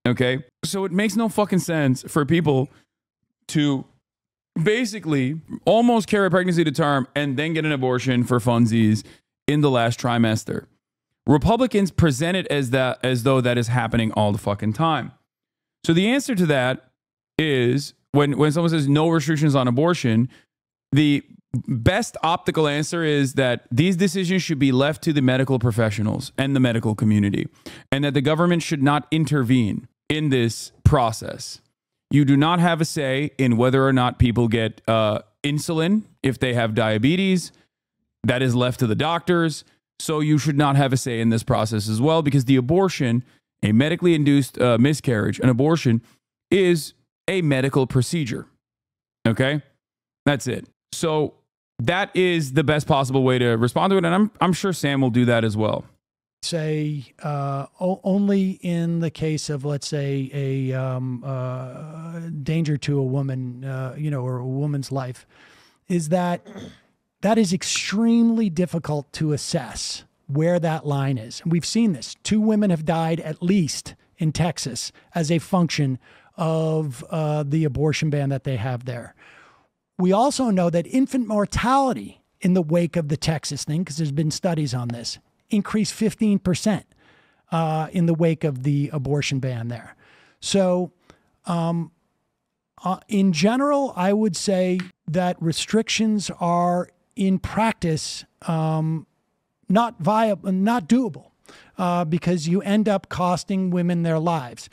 Okay? So it makes no fucking sense for people to basically almost carry a pregnancy to term and then get an abortion for funsies in the last trimester. Republicans present it as though that is happening all the fucking time. So the answer to that is when someone says no restrictions on abortion, the best optical answer is that these decisions should be left to the medical professionals and the medical community, and that the government should not intervene in this process. You do not have a say in whether or not people get insulin if they have diabetes. That is left to the doctors. So you should not have a say in this process as well, because the abortion, a medically induced miscarriage, an abortion is a medical procedure. Okay? That's it. So that is the best possible way to respond to it. And I'm sure Sam will do that as well. Say only in the case of, let's say, a danger to a woman, or a woman's life, is that is extremely difficult to assess where that line is. And we've seen this. 2 women have died at least in Texas as a function of the abortion ban that they have there. We also know that infant mortality in the wake of the Texas thing, because there's been studies on this, increased 15% in the wake of the abortion ban there. So in general, I would say that restrictions are in practice not viable, not doable, because you end up costing women their lives.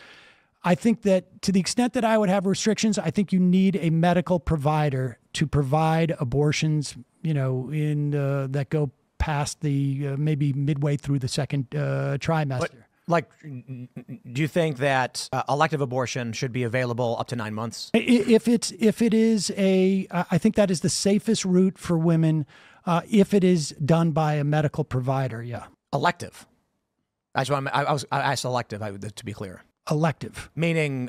I think that to the extent that I would have restrictions, I think you need a medical provider to provide abortions, that go past the maybe midway through the second trimester. But, do you think that elective abortion should be available up to 9 months? If it is I think that is the safest route for women, if it is done by a medical provider. Yeah. Elective. I asked elective, to be clear. Elective. Meaning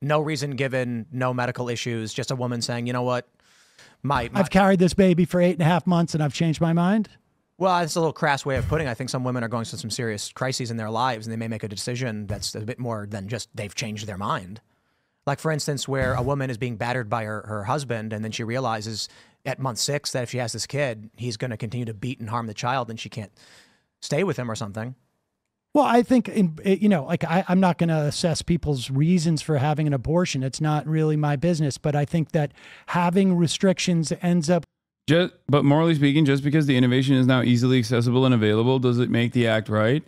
no reason given, no medical issues, just a woman saying, you know what, I've carried this baby for 8.5 months and I've changed my mind. Well, it's a little crass way of putting it. I think some women are going through some serious crises in their lives, and they may make a decision that's a bit more than just they've changed their mind. Like, for instance, where a woman is being battered by her husband, and then she realizes at month 6 that if she has this kid, he's going to continue to beat and harm the child, and she can't stay with him or something. Well, I think, like I'm not going to assess people's reasons for having an abortion. It's not really my business. But I think that having restrictions ends up. But morally speaking, just because the innovation is now easily accessible and available, does it make the act right?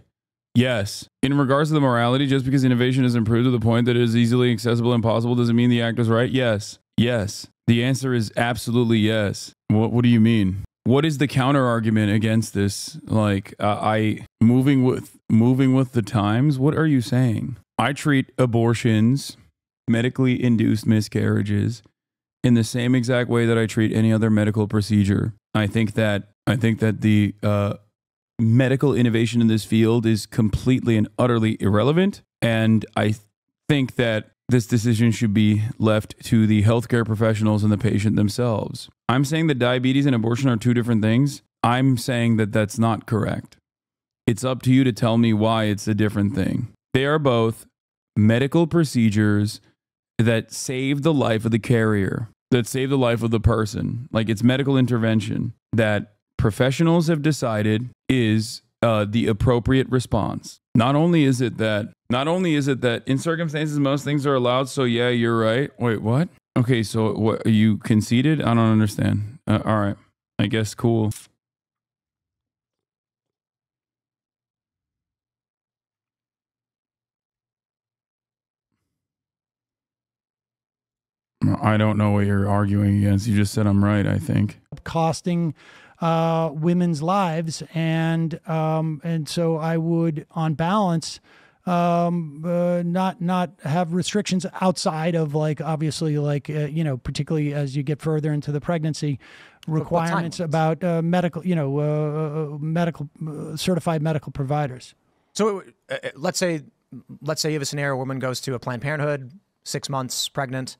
Yes. In regards to the morality, just because innovation is improved to the point that it is easily accessible and possible, does it mean the act is right? Yes. Yes. The answer is absolutely yes. What do you mean? What is the counter argument against this? Like, moving with the times. What are you saying? I treat abortions, medically induced miscarriages, in the same exact way that I treat any other medical procedure. I think that the medical innovation in this field is completely and utterly irrelevant, and I think that this decision should be left to the healthcare professionals and the patient themselves. I'm saying that diabetes and abortion are two different things. I'm saying that that's not correct. It's up to you to tell me why it's a different thing. They are both medical procedures that save the life of the carrier, that save the life of the person. Like, it's medical intervention that professionals have decided is the appropriate response. Not only is it that in circumstances most things are allowed, so yeah, you're right. Wait, what? Okay, so what, you conceded? I don't understand. All right, I guess cool. I don't know what you're arguing against. You just said I'm right, I think. Costing women's lives, and so I would, on balance, not have restrictions outside of, like, obviously, like particularly as you get further into the pregnancy, requirements about medical, certified medical providers. So let's say you have a scenario: a woman goes to a Planned Parenthood, 6 months pregnant,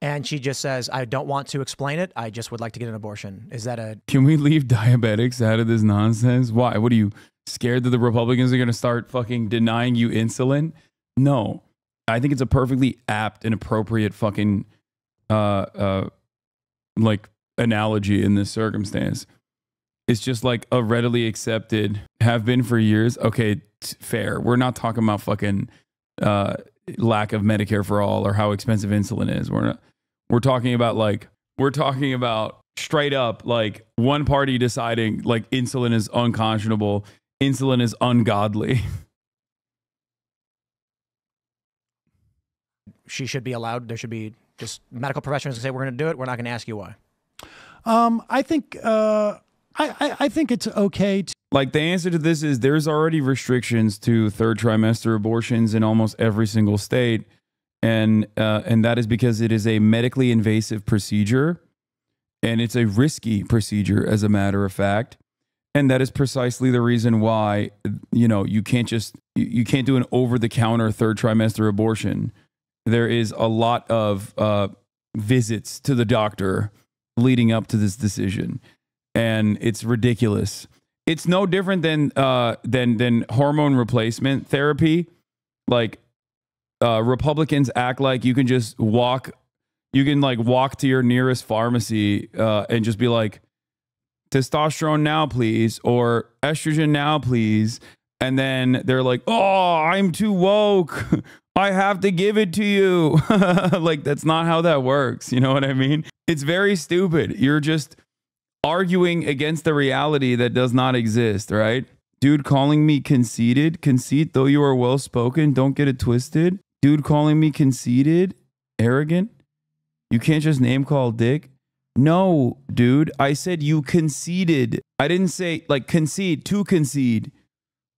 and she just says, I don't want to explain it, I just would like to get an abortion. Is that a... Can we leave diabetics out of this nonsense? Why? What are you, scared that the Republicans are going to start fucking denying you insulin? No. I think it's a perfectly apt and appropriate fucking like analogy in this circumstance. It's just like a readily accepted, have been for years. Okay, fair. We're not talking about fucking lack of Medicare for all or how expensive insulin is. We're talking about straight up, like, one party deciding like insulin is unconscionable, insulin is ungodly. She should be allowed. There should be just medical professionals say, we're going to do it. We're not going to ask you why. I think it's okay to... Like, the answer to this is there's already restrictions to third trimester abortions in almost every single state. And that is because it is a medically invasive procedure, and it's a risky procedure, as a matter of fact. And that is precisely the reason why, you can't do an over-the-counter third trimester abortion. There is a lot of visits to the doctor leading up to this decision, and it's ridiculous. It's no different than hormone replacement therapy. Like, Republicans act like you can just walk to your nearest pharmacy and just be like, testosterone now, please, or estrogen now, please. And then they're like, oh, I'm too woke, I have to give it to you. Like, that's not how that works. You know what I mean? It's very stupid. You're just arguing against the reality that does not exist, right? Dude calling me conceited. Conceit, though you are well-spoken, don't get it twisted. Dude calling me conceited, arrogant. You can't just name call dick. No, dude, I said you conceded. I didn't say, like, concede, to concede.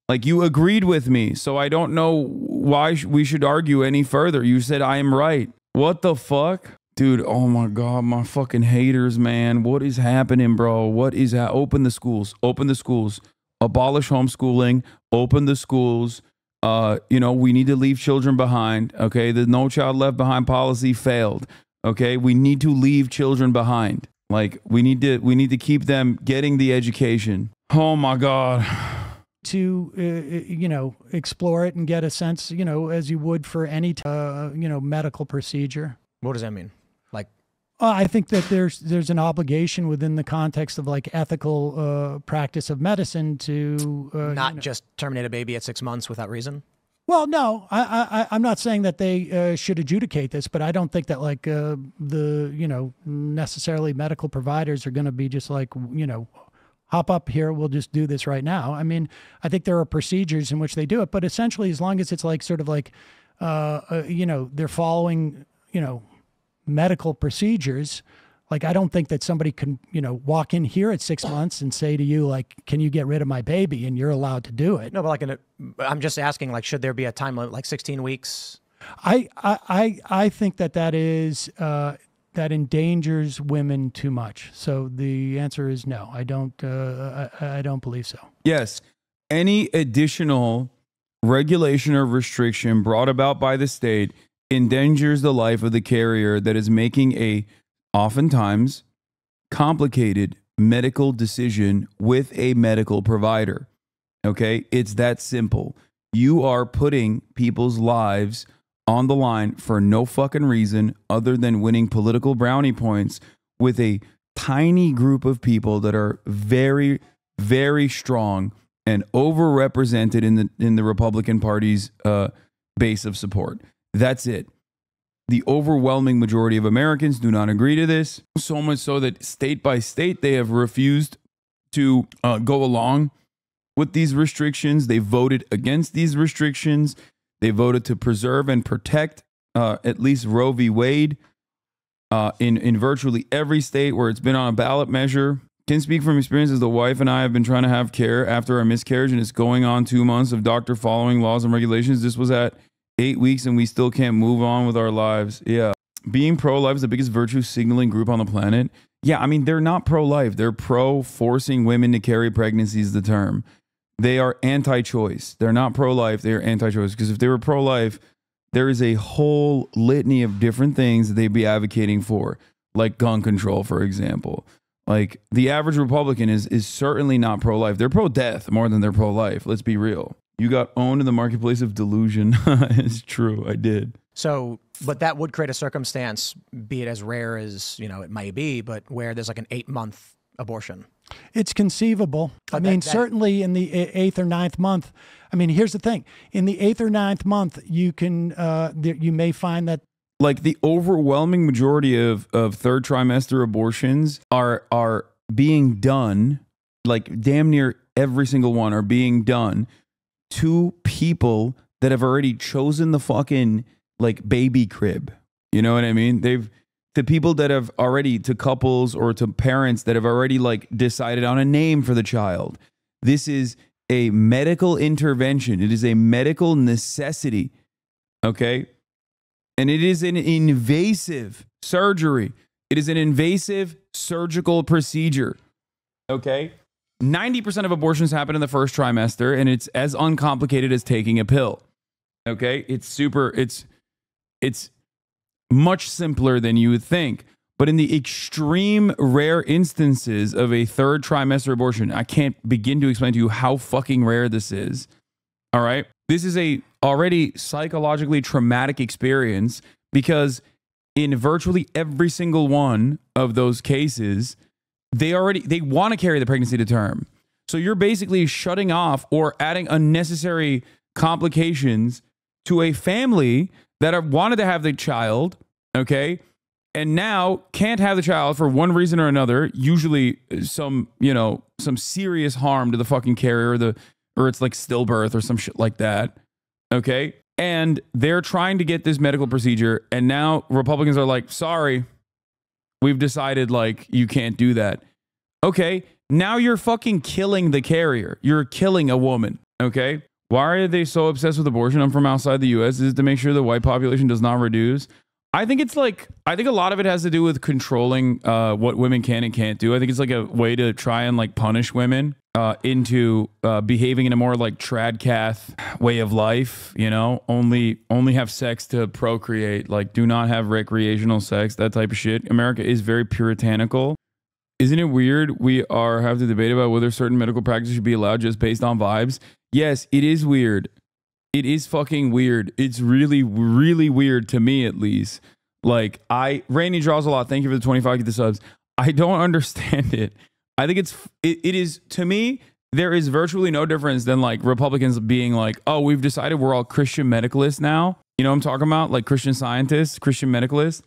Like, you agreed with me, so I don't know why we should argue any further. You said I am right. What the fuck? Dude, oh my God, my fucking haters, man. What is happening, bro? What is that? Open the schools. Open the schools. Abolish homeschooling. Open the schools. We need to leave children behind. Okay, the No Child Left Behind policy failed. Okay, we need to leave children behind. Like, we need to keep them getting the education. Oh my God. to, explore it and get a sense, as you would for any, medical procedure. What does that mean? Like, I think that there's an obligation within the context of like ethical practice of medicine to not just terminate a baby at 6 months without reason. Well, no, I'm not saying that they should adjudicate this, but I don't think that like necessarily medical providers are going to be just like, hop up here, we'll just do this right now. I mean, I think there are procedures in which they do it, but essentially as long as it's like sort of like, they're following, medical procedures, like I don't think that somebody can, walk in here at 6 months and say to you, like, can you get rid of my baby? And you're allowed to do it. No, but like, I'm just asking, like, should there be a time limit, like 16 weeks? I think that is, that endangers women too much. So the answer is no. I don't believe so. Yes. Any additional regulation or restriction brought about by the state endangers the life of the carrier that is making a oftentimes complicated medical decision with a medical provider. Okay? It's that simple. You are putting people's lives on the line for no fucking reason other than winning political brownie points with a tiny group of people that are very, very strong and overrepresented in the Republican Party's base of support. That's it. The overwhelming majority of Americans do not agree to this. So much so that state by state, they have refused to go along with these restrictions. They voted against these restrictions. They voted to preserve and protect at least Roe v. Wade in virtually every state where it's been on a ballot measure. Can speak from experience as the wife and I have been trying to have care after our miscarriage, and it's going on 2 months of doctor following laws and regulations. This was at 8 weeks and we still can't move on with our lives. Yeah. Being pro-life is the biggest virtue signaling group on the planet. Yeah, I mean, they're not pro-life. They're pro-forcing women to carry pregnancy is the term. They are anti-choice. They're not pro-life. They are anti-choice. Because if they were pro-life, there is a whole litany of different things that they'd be advocating for, like gun control, for example. Like the average Republican is certainly not pro-life. They're pro-death more than they're pro-life. Let's be real. You got owned in the marketplace of delusion. It's true. I did. So, but that would create a circumstance, be it as rare as, it might be, but where there's like an 8-month abortion. It's conceivable. I mean, certainly in the 8th or 9th month. I mean, here's the thing. In the 8th or 9th month, you can, you may find that like the overwhelming majority of third trimester abortions are being done, like damn near every single one are being done to people that have already chosen the fucking like baby crib. You know what I mean? To people that have already, to couples or to parents that have already like decided on a name for the child. This is a medical intervention. It is a medical necessity. Okay. And it is an invasive surgery. It is an invasive surgical procedure. Okay. 90% of abortions happen in the first trimester, and it's as uncomplicated as taking a pill. Okay? It's much simpler than you would think. But in the extreme rare instances of a third trimester abortion, I can't begin to explain to you how fucking rare this is. All right? This is a already psychologically traumatic experience because in virtually every single one of those cases, they want to carry the pregnancy to term. So you're basically shutting off or adding unnecessary complications to a family that have wanted to have the child, okay, and now can't have the child for one reason or another, usually some serious harm to the fucking carrier, or it's like stillbirth or some shit like that, okay? And they're trying to get this medical procedure, and now Republicans are like, sorry, we've decided like you can't do that. Okay, now you're fucking killing the carrier. You're killing a woman, okay? Why are they so obsessed with abortion? I'm from outside the U.S. Is it to make sure the white population does not reduce? I think a lot of it has to do with controlling what women can and can't do. I think it's like a way to try and like punish women into behaving in a more like tradcath way of life, only have sex to procreate, like do not have recreational sex, that type of shit. America is very puritanical. Isn't it weird we have to debate about whether certain medical practices should be allowed just based on vibes? Yes, it is weird. It is fucking weird. It's really, really weird to me, at least. Like, Rainy draws a lot. Thank you for the 25 the subs. I don't understand it. I think it is, to me, there is virtually no difference than like Republicans being like, oh, we've decided we're all Christian medicalists now. You know what I'm talking about? Like Christian scientists, Christian medicalists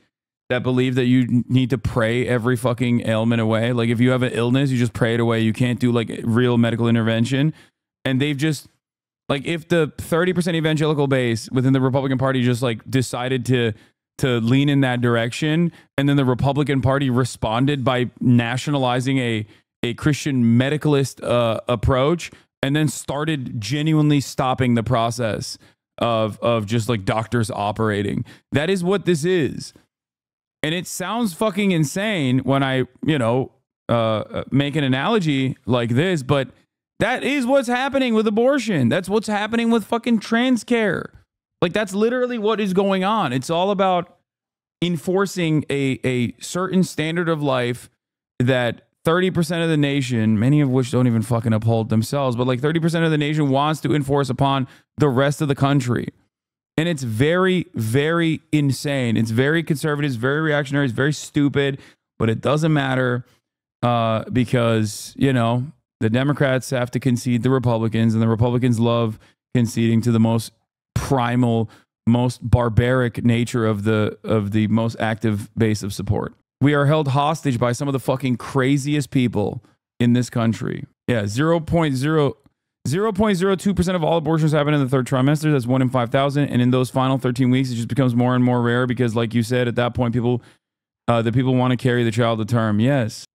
that believe that you need to pray every fucking ailment away. Like if you have an illness, you just pray it away. You can't do like real medical intervention. And they've just, like, if the 30% evangelical base within the Republican Party just like decided to lean in that direction, and then the Republican Party responded by nationalizing a Christian medicalist approach, and then started genuinely stopping the process of just like doctors operating. That is what this is. And it sounds fucking insane when I, make an analogy like this, but that is what's happening with abortion. That's what's happening with fucking trans care. Like, that's literally what is going on. It's all about enforcing a certain standard of life that 30% of the nation, many of which don't even fucking uphold themselves, but like 30% of the nation wants to enforce upon the rest of the country. And it's very, very insane. It's very conservative, it's very reactionary, it's very stupid, but it doesn't matter because, the Democrats have to concede the Republicans, and the Republicans love conceding to the most primal, most barbaric nature of the most active base of support. We are held hostage by some of the fucking craziest people in this country. Yeah, 0.02% of all abortions happen in the third trimester. That's 1 in 5,000. And in those final 13 weeks, it just becomes more and more rare because, like you said, at that point, the people want to carry the child to term. Yes.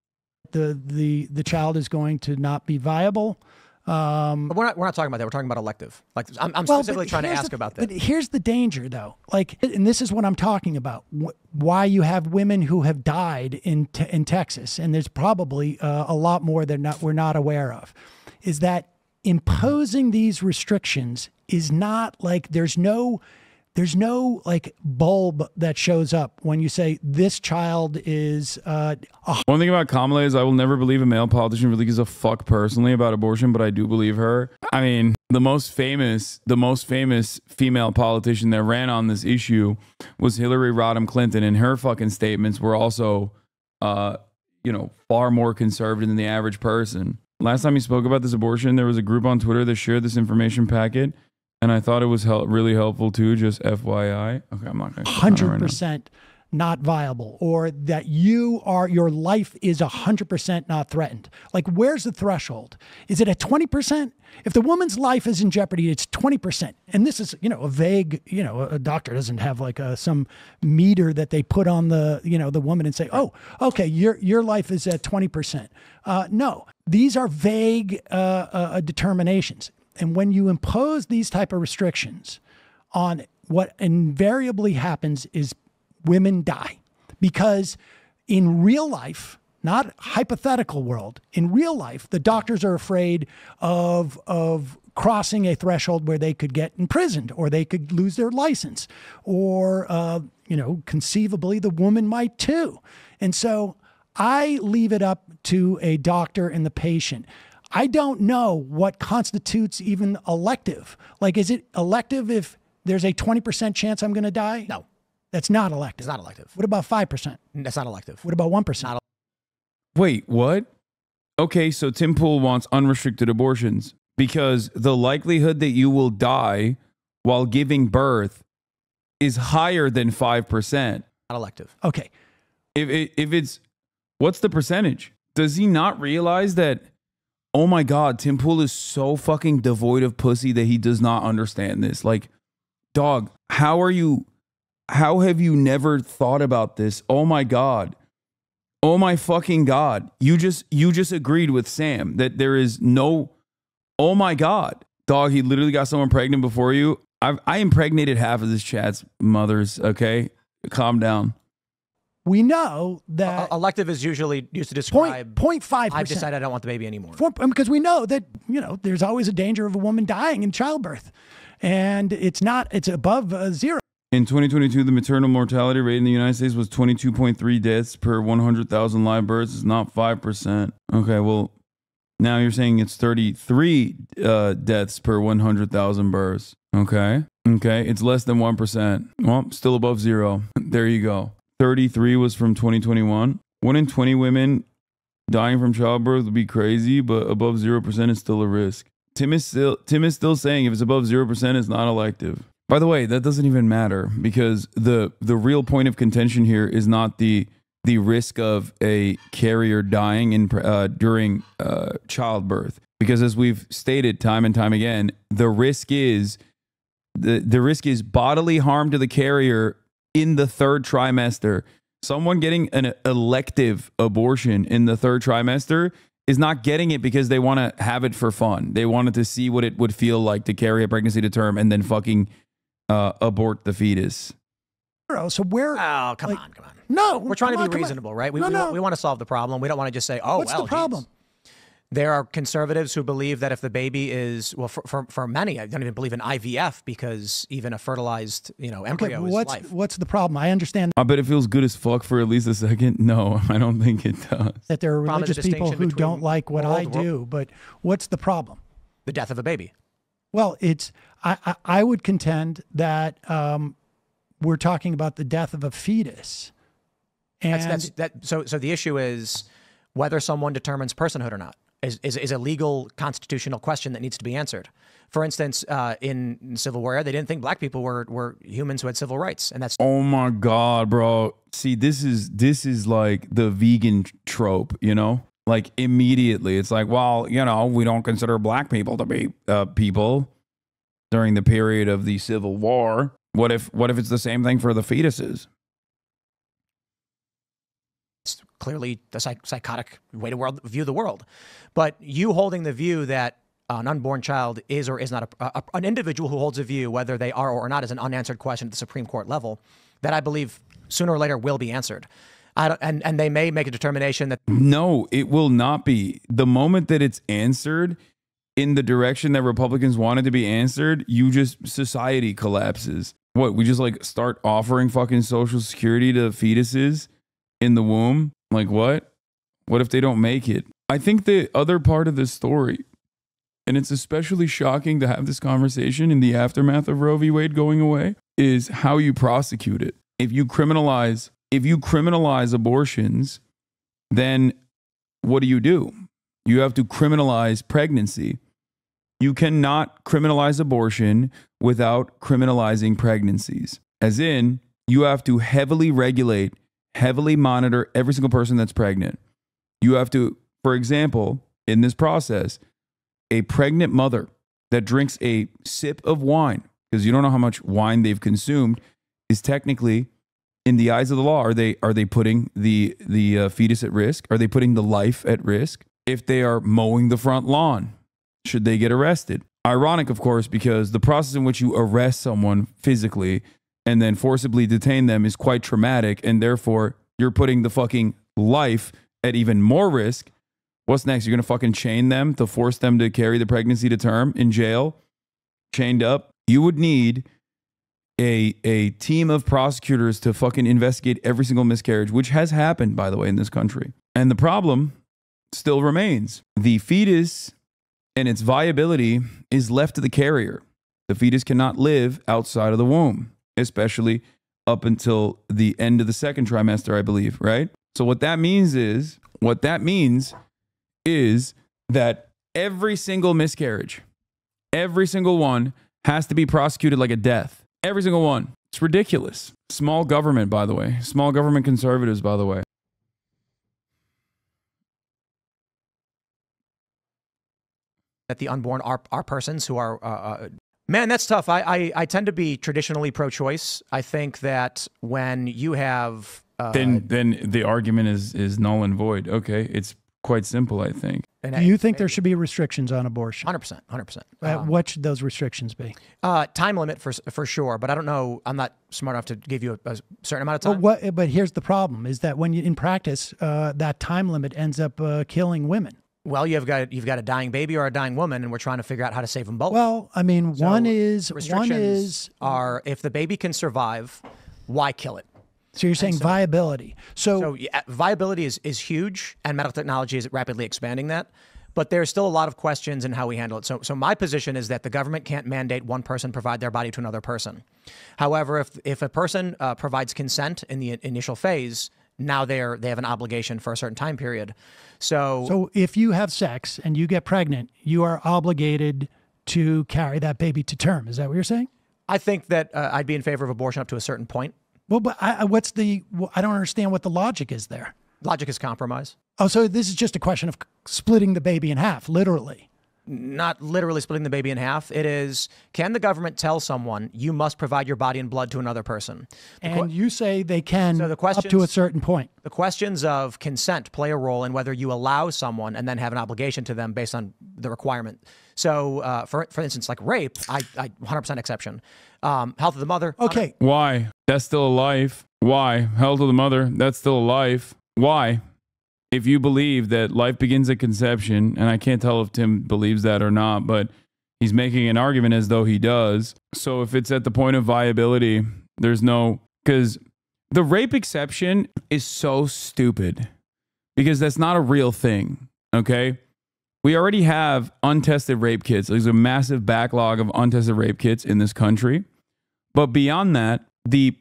The child is going to not be viable. But we're not talking about that. We're talking about elective. Like I'm specifically trying to ask about that. But here's the danger, though. Like, and this is what I'm talking about. Why you have women who have died in Texas, and there's probably a lot more that we're not aware of, is that imposing these restrictions is not like there's no like bulb that shows up when you say this child is One thing about Kamala is I will never believe a male politician really gives a fuck personally about abortion, but I do believe her. I mean, the most famous female politician that ran on this issue was Hillary Rodham Clinton, and her fucking statements were also far more conservative than the average person. Last time he spoke about this abortion, there was a group on Twitter that shared this information packet, and I thought it was really helpful too, just FYI. Okay, I'm not going to 100% not viable, or that your life is 100% not threatened. Like, where's the threshold? Is it at 20%? If the woman's life is in jeopardy, it's 20%. And this is, a vague, a doctor doesn't have like some meter that they put on the woman and say, oh, okay, your life is at 20%. No, these are vague determinations. And when you impose these type of restrictions on, what invariably happens is women die, because in real life, not hypothetical world, in real life, the doctors are afraid of crossing a threshold where they could get imprisoned, or they could lose their license, or, conceivably the woman might too. And so I leave it up to a doctor and the patient. I don't know what constitutes even elective. Like, is it elective if there's a 20% chance I'm going to die? No. That's not elective. It's not elective. What about 5%? That's not elective. What about 1%? Wait, what? Okay, so Tim Pool wants unrestricted abortions because the likelihood that you will die while giving birth is higher than 5%. Not elective. Okay. If it's, what's the percentage? Does he not realize that, oh my God, Tim Pool is so fucking devoid of pussy that he does not understand this? Like, dog, how have you never thought about this? Oh my God. Oh my fucking God. You just agreed with Sam that there is no, oh my God. Dog, he literally got someone pregnant before you. I impregnated half of this chat's mothers, okay? Calm down. We know that elective is usually used to describe 0.5%. I've decided I don't want the baby anymore. Because we know that, there's always a danger of a woman dying in childbirth. And it's above zero. In 2022, the maternal mortality rate in the United States was 22.3 deaths per 100,000 live births. It's not 5%. Okay, well, now you're saying it's 33 deaths per 100,000 births. Okay. Okay, it's less than 1%. Well, still above zero. There you go. 33 was from 2021. 1 in 20 women dying from childbirth would be crazy, but above 0% is still a risk. Tim is still saying if it's above 0%, it's not elective. By the way, that doesn't even matter because the real point of contention here is not the risk of a carrier dying during childbirth, because as we've stated time and time again, the risk is bodily harm to the carrier in the third trimester. Someone getting an elective abortion in the third trimester is not getting it because they want to have it for fun. They wanted to see what it would feel like to carry a pregnancy to term and then fucking abort the fetus. So where? Oh, come on. No, we're trying to be reasonable, right? We want to solve the problem. We don't want to just say, "Oh, what's the problem?" Geez. There are conservatives who believe that if the baby is, well, for many, I don't even believe in IVF because even a fertilized, embryo is life. What's the problem? I understand. I bet it feels good as fuck for at least a second. No, I don't think it does. That there are religious people who don't like what I do, but what's the problem? The death of a baby. Well, I would contend that we're talking about the death of a fetus. And so the issue is whether someone determines personhood or not is a legal constitutional question that needs to be answered. For instance, in Civil War, they didn't think black people were humans who had civil rights, and that's. Oh my God, bro! See, this is like the vegan trope, Like immediately, it's like, well, we don't consider black people to be people during the period of the Civil War. What if it's the same thing for the fetuses? It's clearly the psychotic way to view the world. But you holding the view that an unborn child is or is not an individual who holds a view, whether they are or not, is an unanswered question at the Supreme Court level that I believe sooner or later will be answered. And they may make a determination that... No, it will not be. The moment that it's answered in the direction that Republicans wanted to be answered, society collapses. What, we just start offering fucking Social Security to fetuses in the womb? Like what? What if they don't make it? I think the other part of this story, and it's especially shocking to have this conversation in the aftermath of Roe v. Wade going away, is how you prosecute it. If you criminalize abortions, then what do? You have to criminalize pregnancy. You cannot criminalize abortion without criminalizing pregnancies. As in, you have to heavily regulate, heavily monitor every single person that's pregnant. You have to, for example, in this process, a pregnant mother that drinks a sip of wine, because you don't know how much wine they've consumed, is technically, in the eyes of the law, are they putting the fetus at risk? Are they putting the life at risk? If they are mowing the front lawn, should they get arrested? Ironic, of course, because the process in which you arrest someone physically and then forcibly detain them is quite traumatic, and therefore you're putting the fucking life at even more risk. What's next? You're going to fucking chain them to force them to carry the pregnancy to term in jail, chained up? You would need a team of prosecutors to fucking investigate every single miscarriage, which has happened, by the way, in this country. And the problem still remains. The fetus and its viability is left to the carrier. The fetus cannot live outside of the womb, especially up until the end of the second trimester, I believe, right? So what that means is that every single miscarriage, every single one has to be prosecuted like a death. Every single one. It's ridiculous. Small government, by the way. Small government conservatives, by the way. That the unborn are persons who are... Man, that's tough. I tend to be traditionally pro-choice. I think that when you have... then the argument is null and void. Okay, it's quite simple, I think. Do you think there should be restrictions on abortion? 100%. What should those restrictions be? Time limit for sure, but I don't know. I'm not smart enough to give you a certain amount of time. But here's the problem: is that when in practice, that time limit ends up killing women. Well, you've got a dying baby or a dying woman, and we're trying to figure out how to save them both. Well, I mean, So one is restrictions are if the baby can survive, why kill it? So you're saying viability. So yeah, viability is huge, and medical technology is rapidly expanding that. But there's still a lot of questions in how we handle it. So my position is that the government can't mandate one person provide their body to another person. However, if a person provides consent in the initial phase, now they have an obligation for a certain time period. So if you have sex and you get pregnant, you are obligated to carry that baby to term. Is that what you're saying? I think that I'd be in favor of abortion up to a certain point. Well, but I don't understand what the logic is there. Logic is compromise. Oh, so this is just a question of splitting the baby in half, literally. Not literally splitting the baby in half. It is, can the government tell someone you must provide your body and blood to another person? And you say they can So the up to a certain point. The questions of consent play a role in whether you allow someone and then have an obligation to them based on the requirement. So, for instance, like rape, I 100% exception. Health of the mother. Okay. Why? That's still a life. Why? Health of the mother. That's still a life. Why? If you believe that life begins at conception, and I can't tell if Tim believes that or not, but he's making an argument as though he does. So if it's at the point of viability, there's no, because the rape exception is so stupid because that's not a real thing. Okay. We already have untested rape kits. There's a massive backlog of untested rape kits in this country. But beyond that, the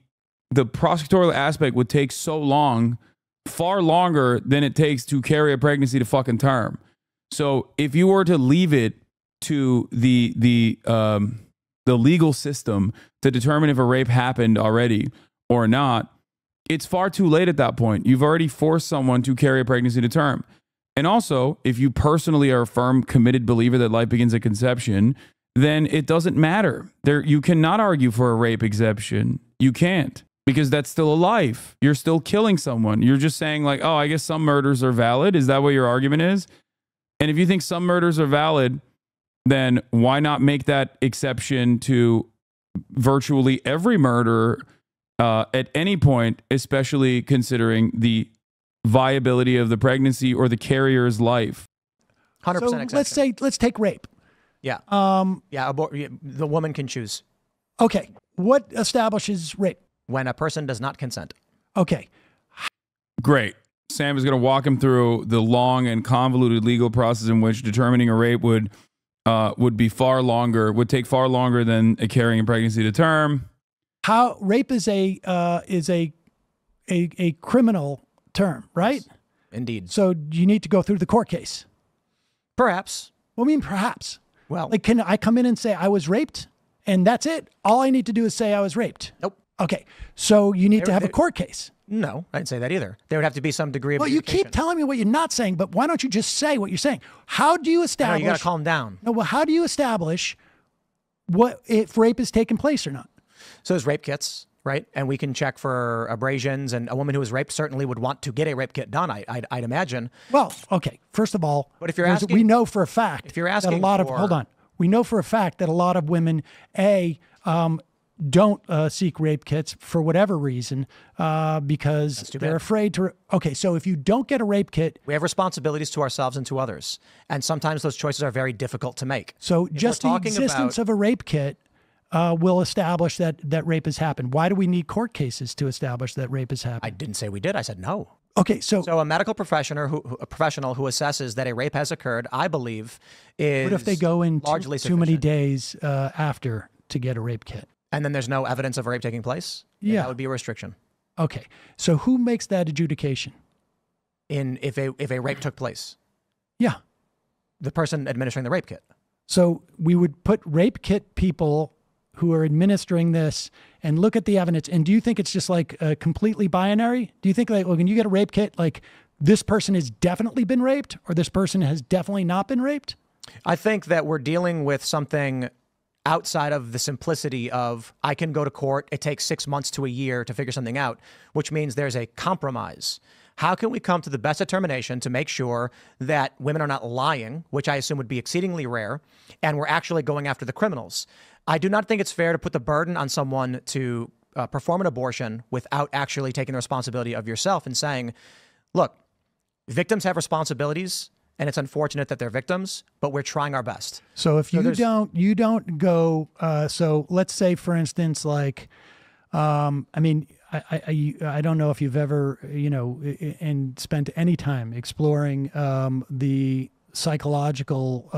prosecutorial aspect would take so long, far longer than it takes to carry a pregnancy to fucking term. So if you were to leave it to the legal system to determine if a rape happened already or not, it's far too late at that point. You've already forced someone to carry a pregnancy to term. And also, if you personally are a firm, committed believer that life begins at conception, then it doesn't matter. You cannot argue for a rape exception. You can't. Because that's still a life. You're still killing someone. You're just saying like, oh, I guess some murders are valid. Is that what your argument is? And if you think some murders are valid, then why not make that exception to virtually every murder at any point, especially considering the viability of the pregnancy or the carrier's life? 100% So exception. let's take rape. Yeah. The woman can choose Okay. What establishes rape? when a person does not consent. Okay. Great. Sam is going to walk him through the long and convoluted legal process in which determining a rape would take far longer than carrying a pregnancy to term. How rape is a criminal term, right? Indeed. So you need to go through the court case. Perhaps. Well, I mean, perhaps. Well, Like, can I come in and say I was raped and that's it? All I need to do is say I was raped. nope. Okay. So you need to have a court case. No, I didn't say that either. There would have to be some degree of Well, you adjudication. keep telling me what you're not saying, but why don't you just say what you're saying? How do you No, establish? you got to calm down. No, well, how do you establish what if rape has taken place or not? So there's rape kits, right? And we can check for abrasions. And a woman who was raped certainly would want to get a rape kit done, I'd imagine. Well, okay. First of all, But if you're there's- asking- we know for a fact if you're that a asking lot of for- hold on, we know for a fact that a lot of women don't seek rape kits for whatever reason because too they're bad. afraid to. Okay, so if you don't get a rape kit, We have responsibilities to ourselves and to others. And sometimes those choices are very difficult to make. so If we're just the talking existence about- of a rape kit will establish that rape has happened. Why do we need court cases to establish that rape has I happened? didn't say we did. I said no. Okay, so So a medical professional a professional who assesses that a rape has occurred, I believe, is what if they go in largely too many sufficient. after after to get a rape kit? And then there's no evidence of a rape taking place? Yeah. That would be a restriction. Okay, so who makes that adjudication? If a rape took place, Yeah. the person administering the rape kit. So we would put rape kit people who are administering this and look at the evidence. And do you think it's just like completely binary? Do you think like when you get a rape kit, like this person has definitely been raped or this person has definitely not been raped? I think that we're dealing with something outside of the simplicity of I can go to court. It takes 6 months to a year to figure something out, which means there's a compromise. How can we come to the best determination to make sure that women are not lying, which I assume would be exceedingly rare, and we're actually going after the criminals? I do not think it's fair to put the burden on someone to perform an abortion without actually taking the responsibility of yourself and saying, look, victims have responsibilities and it's unfortunate that they're victims, but we're trying our best. So if you don't go, so let's say, for instance, like, I mean, I don't know if you've ever, and spent any time exploring the psychological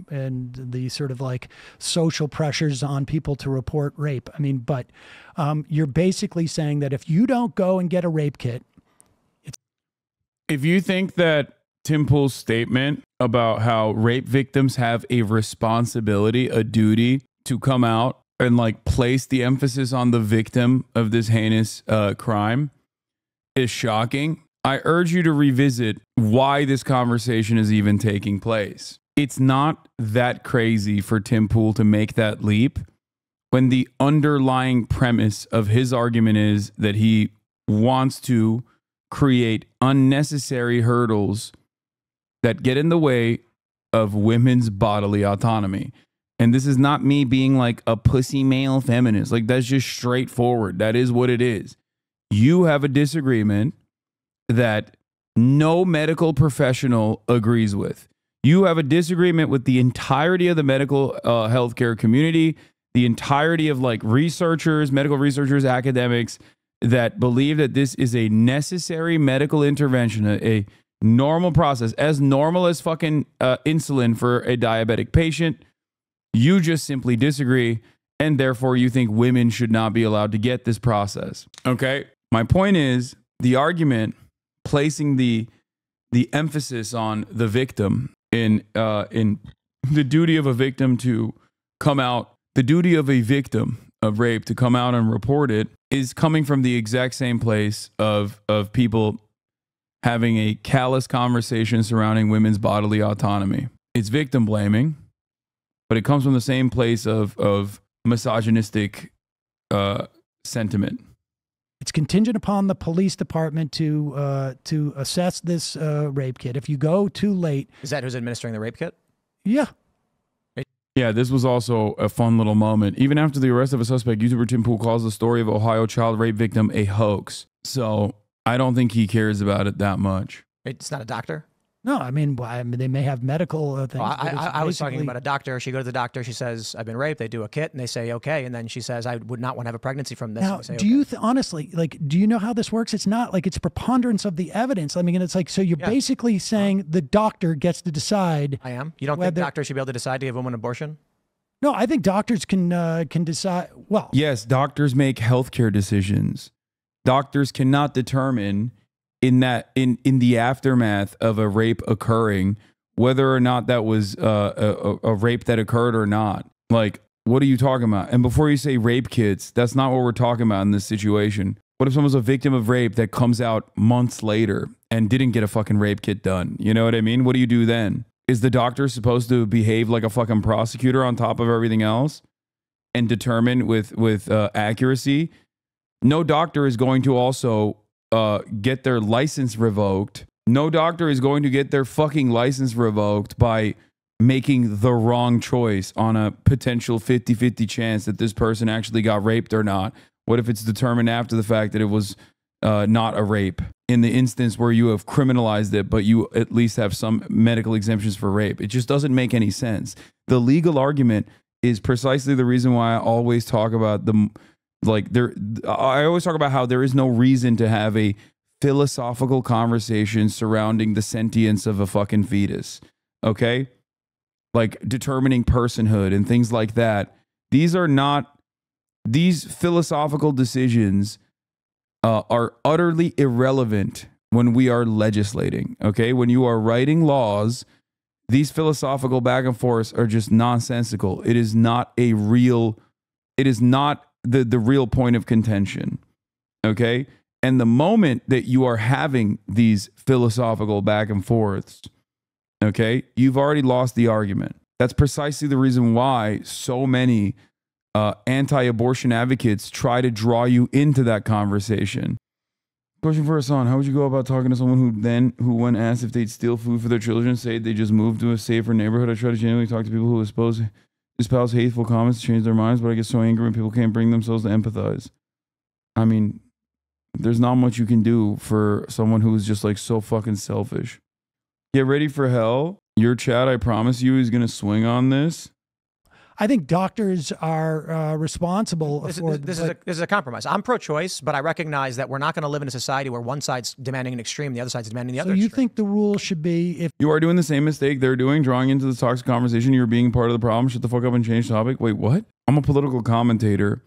and the sort of like social pressures on people to report rape. I mean, but you're basically saying that if you don't go and get a rape kit, if you think that Tim Pool's statement about how rape victims have a responsibility, a duty to come out and like place the emphasis on the victim of this heinous crime is shocking, I urge you to revisit why this conversation is even taking place. It's not that crazy for Tim Pool to make that leap when the underlying premise of his argument is that he wants to create unnecessary hurdles that get in the way of women's bodily autonomy. And this is not me being like a pussy male feminist. Like, that's just straightforward. That is what it is. You have a disagreement that no medical professional agrees with. You have a disagreement with the entirety of the medical healthcare community, the entirety of like researchers, medical researchers, academics that believe that this is a necessary medical intervention, a normal process, as normal as fucking insulin for a diabetic patient. You just simply disagree, and therefore you think women should not be allowed to get this process. Okay? My point is, the argument placing the emphasis on the victim in the duty of a victim to come out, the duty of a victim of rape to come out and report it is coming from the exact same place of people having a callous conversation surrounding women's bodily autonomy. It's victim blaming, but it comes from the same place of misogynistic sentiment. It's contingent upon the police department to assess this rape kit. If you go too late, is that who's administering the rape kit? Yeah. Yeah, this was also a fun little moment. Even after the arrest of a suspect, YouTuber Tim Pool calls the story of Ohio child rape victim a hoax. So I don't think he cares about it that much. It's not a doctor? No, I mean, they may have medical things. Well, I was talking about a doctor. She goes to the doctor. She says, I've been raped. They do a kit and they say, okay. And then she says, I would not want to have a pregnancy from this. Now, say, do you honestly, like, do you know how this works? It's not like it's preponderance of the evidence. I mean, it's like, so you're basically saying the doctor gets to decide. I am. You don't think doctors should be able to decide to give a woman an abortion? No, I think doctors can decide. Well, yes, doctors make healthcare decisions. Doctors cannot determine in the aftermath of a rape occurring whether or not that was a rape that occurred or not. Like, what are you talking about? And before you say rape kits, that's not what we're talking about in this situation. What if someone's a victim of rape that comes out months later and didn't get a fucking rape kit done? You know what I mean? What do you do then? Is the doctor supposed to behave like a fucking prosecutor on top of everything else and determine with accuracy? No doctor is going to also get their license revoked. No doctor is going to get their fucking license revoked by making the wrong choice on a potential 50-50 chance that this person actually got raped or not. What if it's determined after the fact that it was not a rape? In the instance where you have criminalized it, but you at least have some medical exemptions for rape. It just doesn't make any sense. The legal argument is precisely the reason why I always talk about I always talk about how there is no reason to have a philosophical conversation surrounding the sentience of a fucking fetus. Okay? Like determining personhood and things like that. These philosophical decisions are utterly irrelevant when we are legislating. Okay? When you are writing laws, these philosophical back and forths are just nonsensical. It is not the real point of contention. Okay? And the moment that you are having these philosophical back and forths, okay, you've already lost the argument. That's precisely the reason why so many anti-abortion advocates try to draw you into that conversation. Question for Hasan: how would you go about talking to someone who when asked if they'd steal food for their children, say they just moved to a safer neighborhood? I try to genuinely talk to people who espouse hateful comments to change their minds, but I get so angry when people can't bring themselves to empathize. I mean, there's not much you can do for someone who is just like so fucking selfish. Get ready for hell. Your chat, I promise you, is going to swing on this. I think doctors are responsible for this is a compromise. I'm pro-choice, but I recognize that we're not going to live in a society where one side's demanding an extreme, the other side's demanding the other. So you extreme. think the rule should be if you are doing the same mistake they're doing, drawing into the toxic conversation, you're being part of the problem, shut the fuck up and change the topic. Wait, what? I'm a political commentator.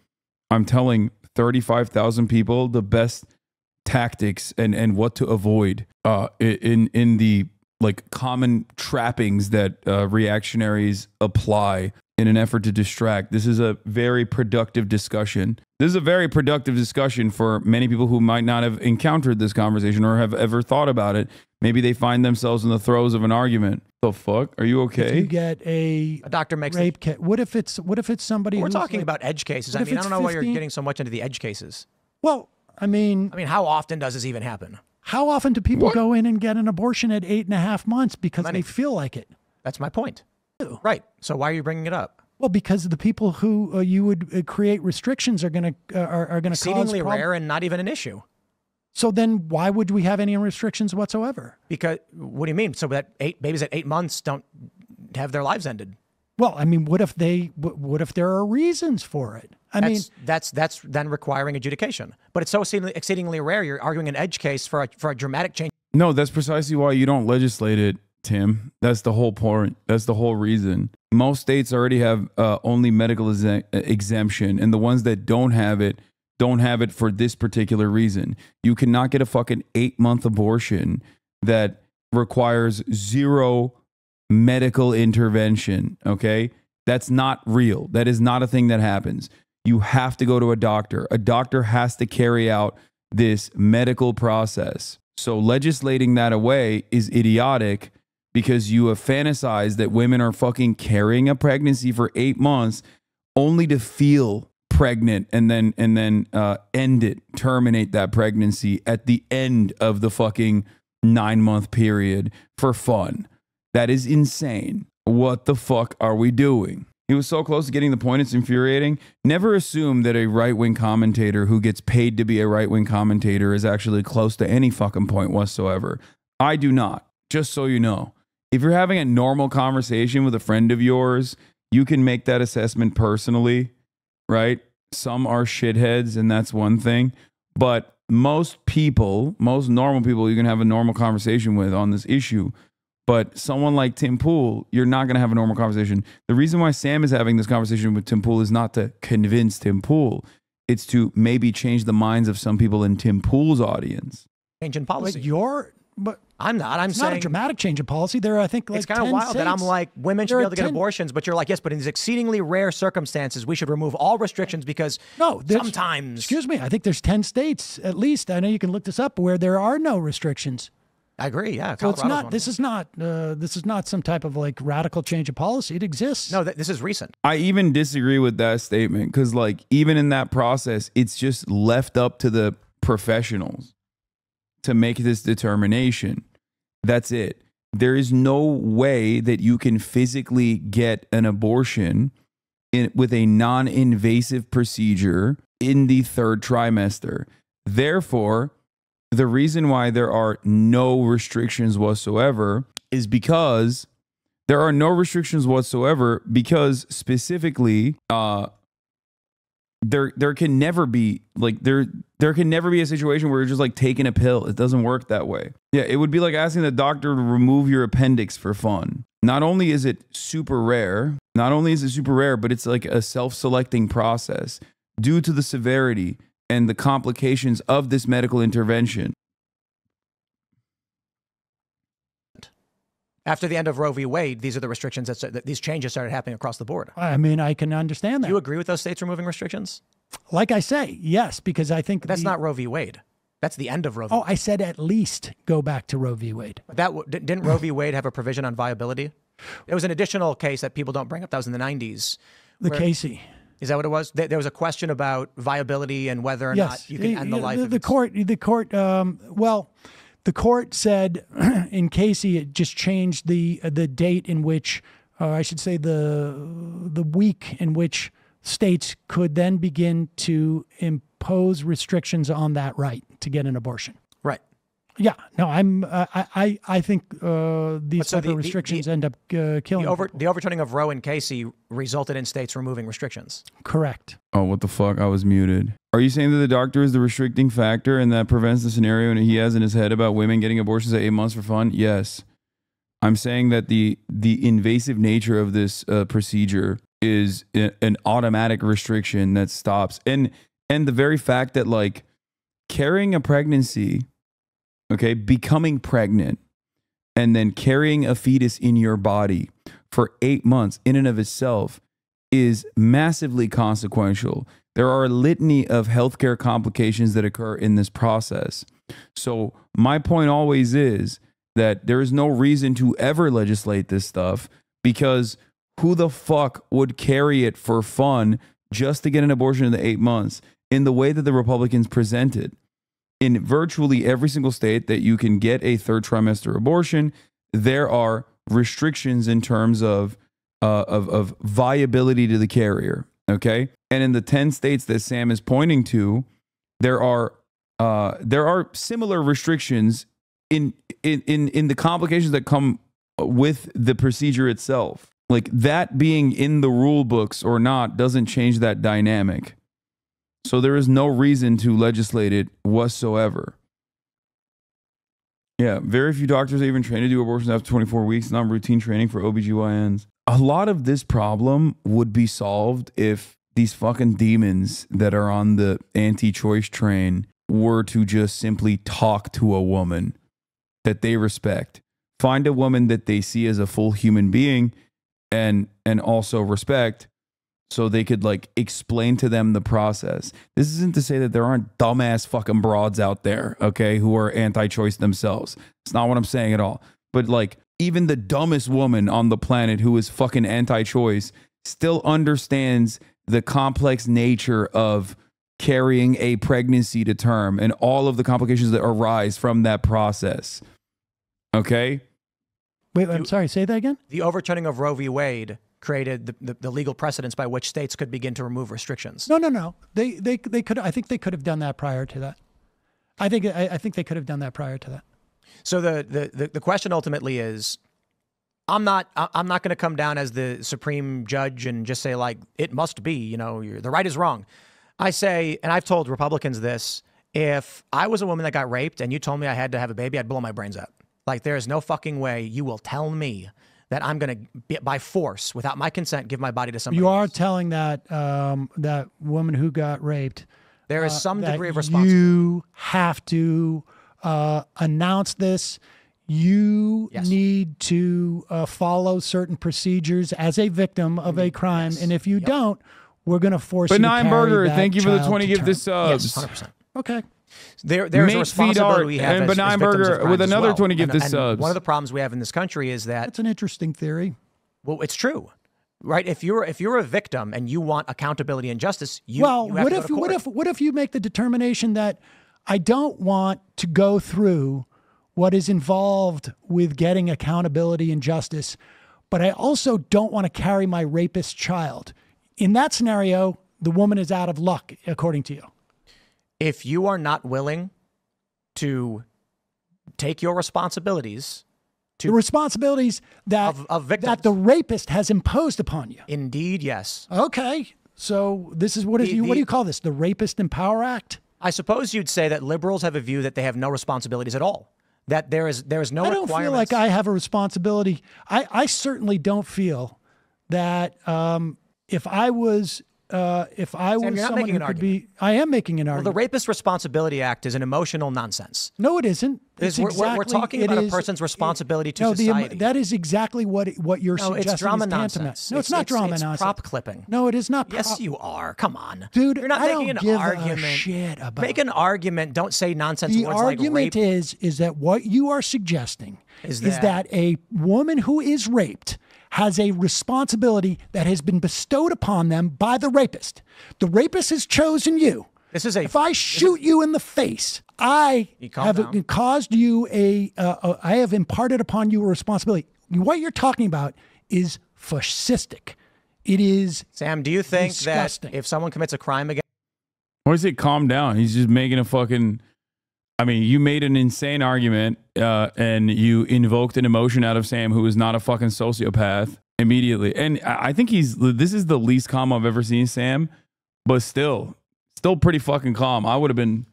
I'm telling 35,000 people the best tactics and what to avoid in the like common trappings that reactionaries apply in an effort to distract. This is a very productive discussion. This is a very productive discussion for many people who might not have encountered this conversation or have ever thought about it. Maybe they find themselves in the throes of an argument. The fuck? Are you okay? If you get a doctor makes rape case. What if it's somebody? We're talking about edge cases. I mean, I don't know why you're getting so much into the edge cases. Well, I mean, how often does this even happen? How often do people go in and get an abortion at 8.5 months because they feel like it? That's my point. Right. So why are you bringing it up? Well, because the people who you would create restrictions are going to exceedingly rare and not even an issue. So then why would we have any restrictions whatsoever? Because what do you mean? So that babies at 8 months don't have their lives ended? Well, I mean, what if there are reasons for it? That's then requiring adjudication. But it's so exceedingly rare. You're arguing an edge case for a dramatic change. No, that's precisely why you don't legislate it, Tim. That's the whole point. That's the whole reason. Most states already have only medical exemption, and the ones that don't have it for this particular reason. You cannot get a fucking 8-month abortion that requires zero medical intervention, okay? That's not real. That is not a thing that happens. You have to go to a doctor. A doctor has to carry out this medical process. So legislating that away is idiotic because you have fantasized that women are fucking carrying a pregnancy for 8 months only to feel pregnant and then end it, terminate that pregnancy at the end of the fucking 9-month period for fun. That is insane. What the fuck are we doing? He was so close to getting the point, it's infuriating. Never assume that a right-wing commentator who gets paid to be a right-wing commentator is actually close to any fucking point whatsoever. I do not, just so you know. If you're having a normal conversation with a friend of yours, you can make that assessment personally, right? Some are shitheads, and that's one thing. But most people, most normal people, you can have a normal conversation with on this issue. But someone like Tim Pool, you're not going to have a normal conversation. The reason why Sam is having this conversation with Tim Pool is not to convince Tim Pool. It's to maybe change the minds of some people in Tim Pool's audience. Change in policy. But I'm not. I'm saying not a dramatic change of policy. There are, I think, like it's kind of wild states. that I'm like, women should be able to get abortions, but you're like, yes, but in these exceedingly rare circumstances, we should remove all restrictions because sometimes. Excuse me. I think there's 10 states at least. I know you can look this up where there are no restrictions. I agree. Yeah. So it's not. This is not some type of like radical change of policy. It exists. No, this is recent. I even disagree with that statement because, like, even in that process, it's just left up to the professionals to make this determination. That's it. There is no way that you can physically get an abortion with a non-invasive procedure in the 3rd trimester. Therefore, the reason why there are no restrictions whatsoever is because there are no restrictions whatsoever because specifically there can never be like there can never be a situation where you're just like taking a pill. It doesn't work that way. Yeah, it would be like asking the doctor to remove your appendix for fun. Not only is it super rare, but it's like a self-selecting process due to the severity and the complications of this medical intervention. After the end of Roe v. Wade, these are the restrictions that these changes started happening across the board. I mean, I can understand that. Do you agree with those states removing restrictions? Like I say, yes, because I think that's not Roe v. Wade. That's the end of Roe v. Oh, I said at least go back to Roe v. Wade. Didn't Roe v. Wade have a provision on viability? It was an additional case that people don't bring up. That was in the 90s. The Casey. Is that what it was? There was a question about viability and whether or not you can end the life. The court said in Casey it just changed the date in which, I should say the week in which states could then begin to impose restrictions on that right to get an abortion. Right. Yeah, no, I think these so type of restrictions end up killing people. The overturning of Roe and Casey resulted in states removing restrictions. Correct. Oh, what the fuck? I was muted. Are you saying that the doctor is the restricting factor and that prevents the scenario he has in his head about women getting abortions at 8 months for fun? Yes. I'm saying that the invasive nature of this procedure is an automatic restriction that stops. And the very fact that like carrying a pregnancy, okay, becoming pregnant and then carrying a fetus in your body for 8 months in and of itself is massively consequential. There are a litany of healthcare complications that occur in this process. So my point always is that there is no reason to ever legislate this stuff, because who the fuck would carry it for fun just to get an abortion in the 8 months in the way that the Republicans present it? In virtually every single state that you can get a third trimester abortion, there are restrictions in terms of viability to the carrier. Okay, and in the 10 states that Sam is pointing to, there are similar restrictions in the complications that come with the procedure itself. Like that being in the rule books or not doesn't change that dynamic. So there is no reason to legislate it whatsoever. Yeah, very few doctors are even trained to do abortions after 24 weeks, non-routine training for OBGYNs. A lot of this problem would be solved if these fucking demons that are on the anti-choice train were to just simply talk to a woman that they respect. Find a woman that they see as a full human being and also respect, so they could like explain to them the process. This isn't to say that there aren't dumbass fucking broads out there, okay, who are anti-choice themselves. It's not what I'm saying at all. But like even the dumbest woman on the planet who is fucking anti-choice still understands the complex nature of carrying a pregnancy to term and all of the complications that arise from that process. Okay? Wait, I'm sorry, say that again? The overturning of Roe v. Wade created the legal precedents by which states could begin to remove restrictions. No. They could. I think they could have done that prior to that. I think they could have done that prior to that. So the question ultimately is, I'm not going to come down as the supreme judge and just say like it must be, you know, the right is wrong. I say, and I've told Republicans this: if I was a woman that got raped and you told me I had to have a baby, I'd blow my brains out. Like there is no fucking way you will tell me that I'm going to, by force, without my consent, give my body to somebody You are else. telling that that woman who got raped, there is some degree of responsibility. responsibility. You have to announce this. You need to follow certain procedures as a victim of a crime, and if you don't, we're going to force you to carry Burger, that thank you for the child 20 to gift term. this subs. Yes, 100%. Okay. There's a responsibility we have and as Benign victims of Burger crimes with as another well. 20 gift this And subs. one of the problems we have in this country is that, That's an interesting theory. well, it's true, right? If you're a victim and you want accountability and justice, you have what to go to court. if you make the determination that I don't want to go through what is involved with getting accountability and justice, but I also don't want to carry my rapist child? In that scenario, the woman is out of luck, according to you. If you are not willing to take your responsibilities, The responsibilities that of victims. that the rapist has imposed upon you. Indeed, yes. Okay, so this is what do you call this? The Rapist in Power Act? I suppose you'd say that liberals have a view that they have no responsibilities at all. That there is no I don't feel like I have a responsibility. I certainly don't feel that if I was someone who could be, I am making an Well, argument. the Rapist Responsibility Act is an emotional nonsense. No, it isn't. It's We're talking about a person's responsibility to society. that is exactly what you're No, suggesting it's drama is tantamount. nonsense. No, it's not drama it's nonsense. prop clipping. No, it is not. Yes, you are. Come on, Dude, You're not I making don't an give argument. a shit about Make an argument. Don't say nonsense The words argument like rape. is that what you are suggesting Is is that a woman who is raped has a responsibility that has been bestowed upon them by the rapist. The rapist has chosen you. If I shoot you in the face, I have caused you I have imparted upon you a responsibility. What you're talking about is fascistic. It is Sam, do you think disgusting. that if someone commits a crime against Why does it calm down? He's just making a fucking I mean, you made an insane argument and you invoked an emotion out of Sam, who is not a fucking sociopath, immediately. And I think this is the least calm I've ever seen Sam, but still pretty fucking calm. I would have been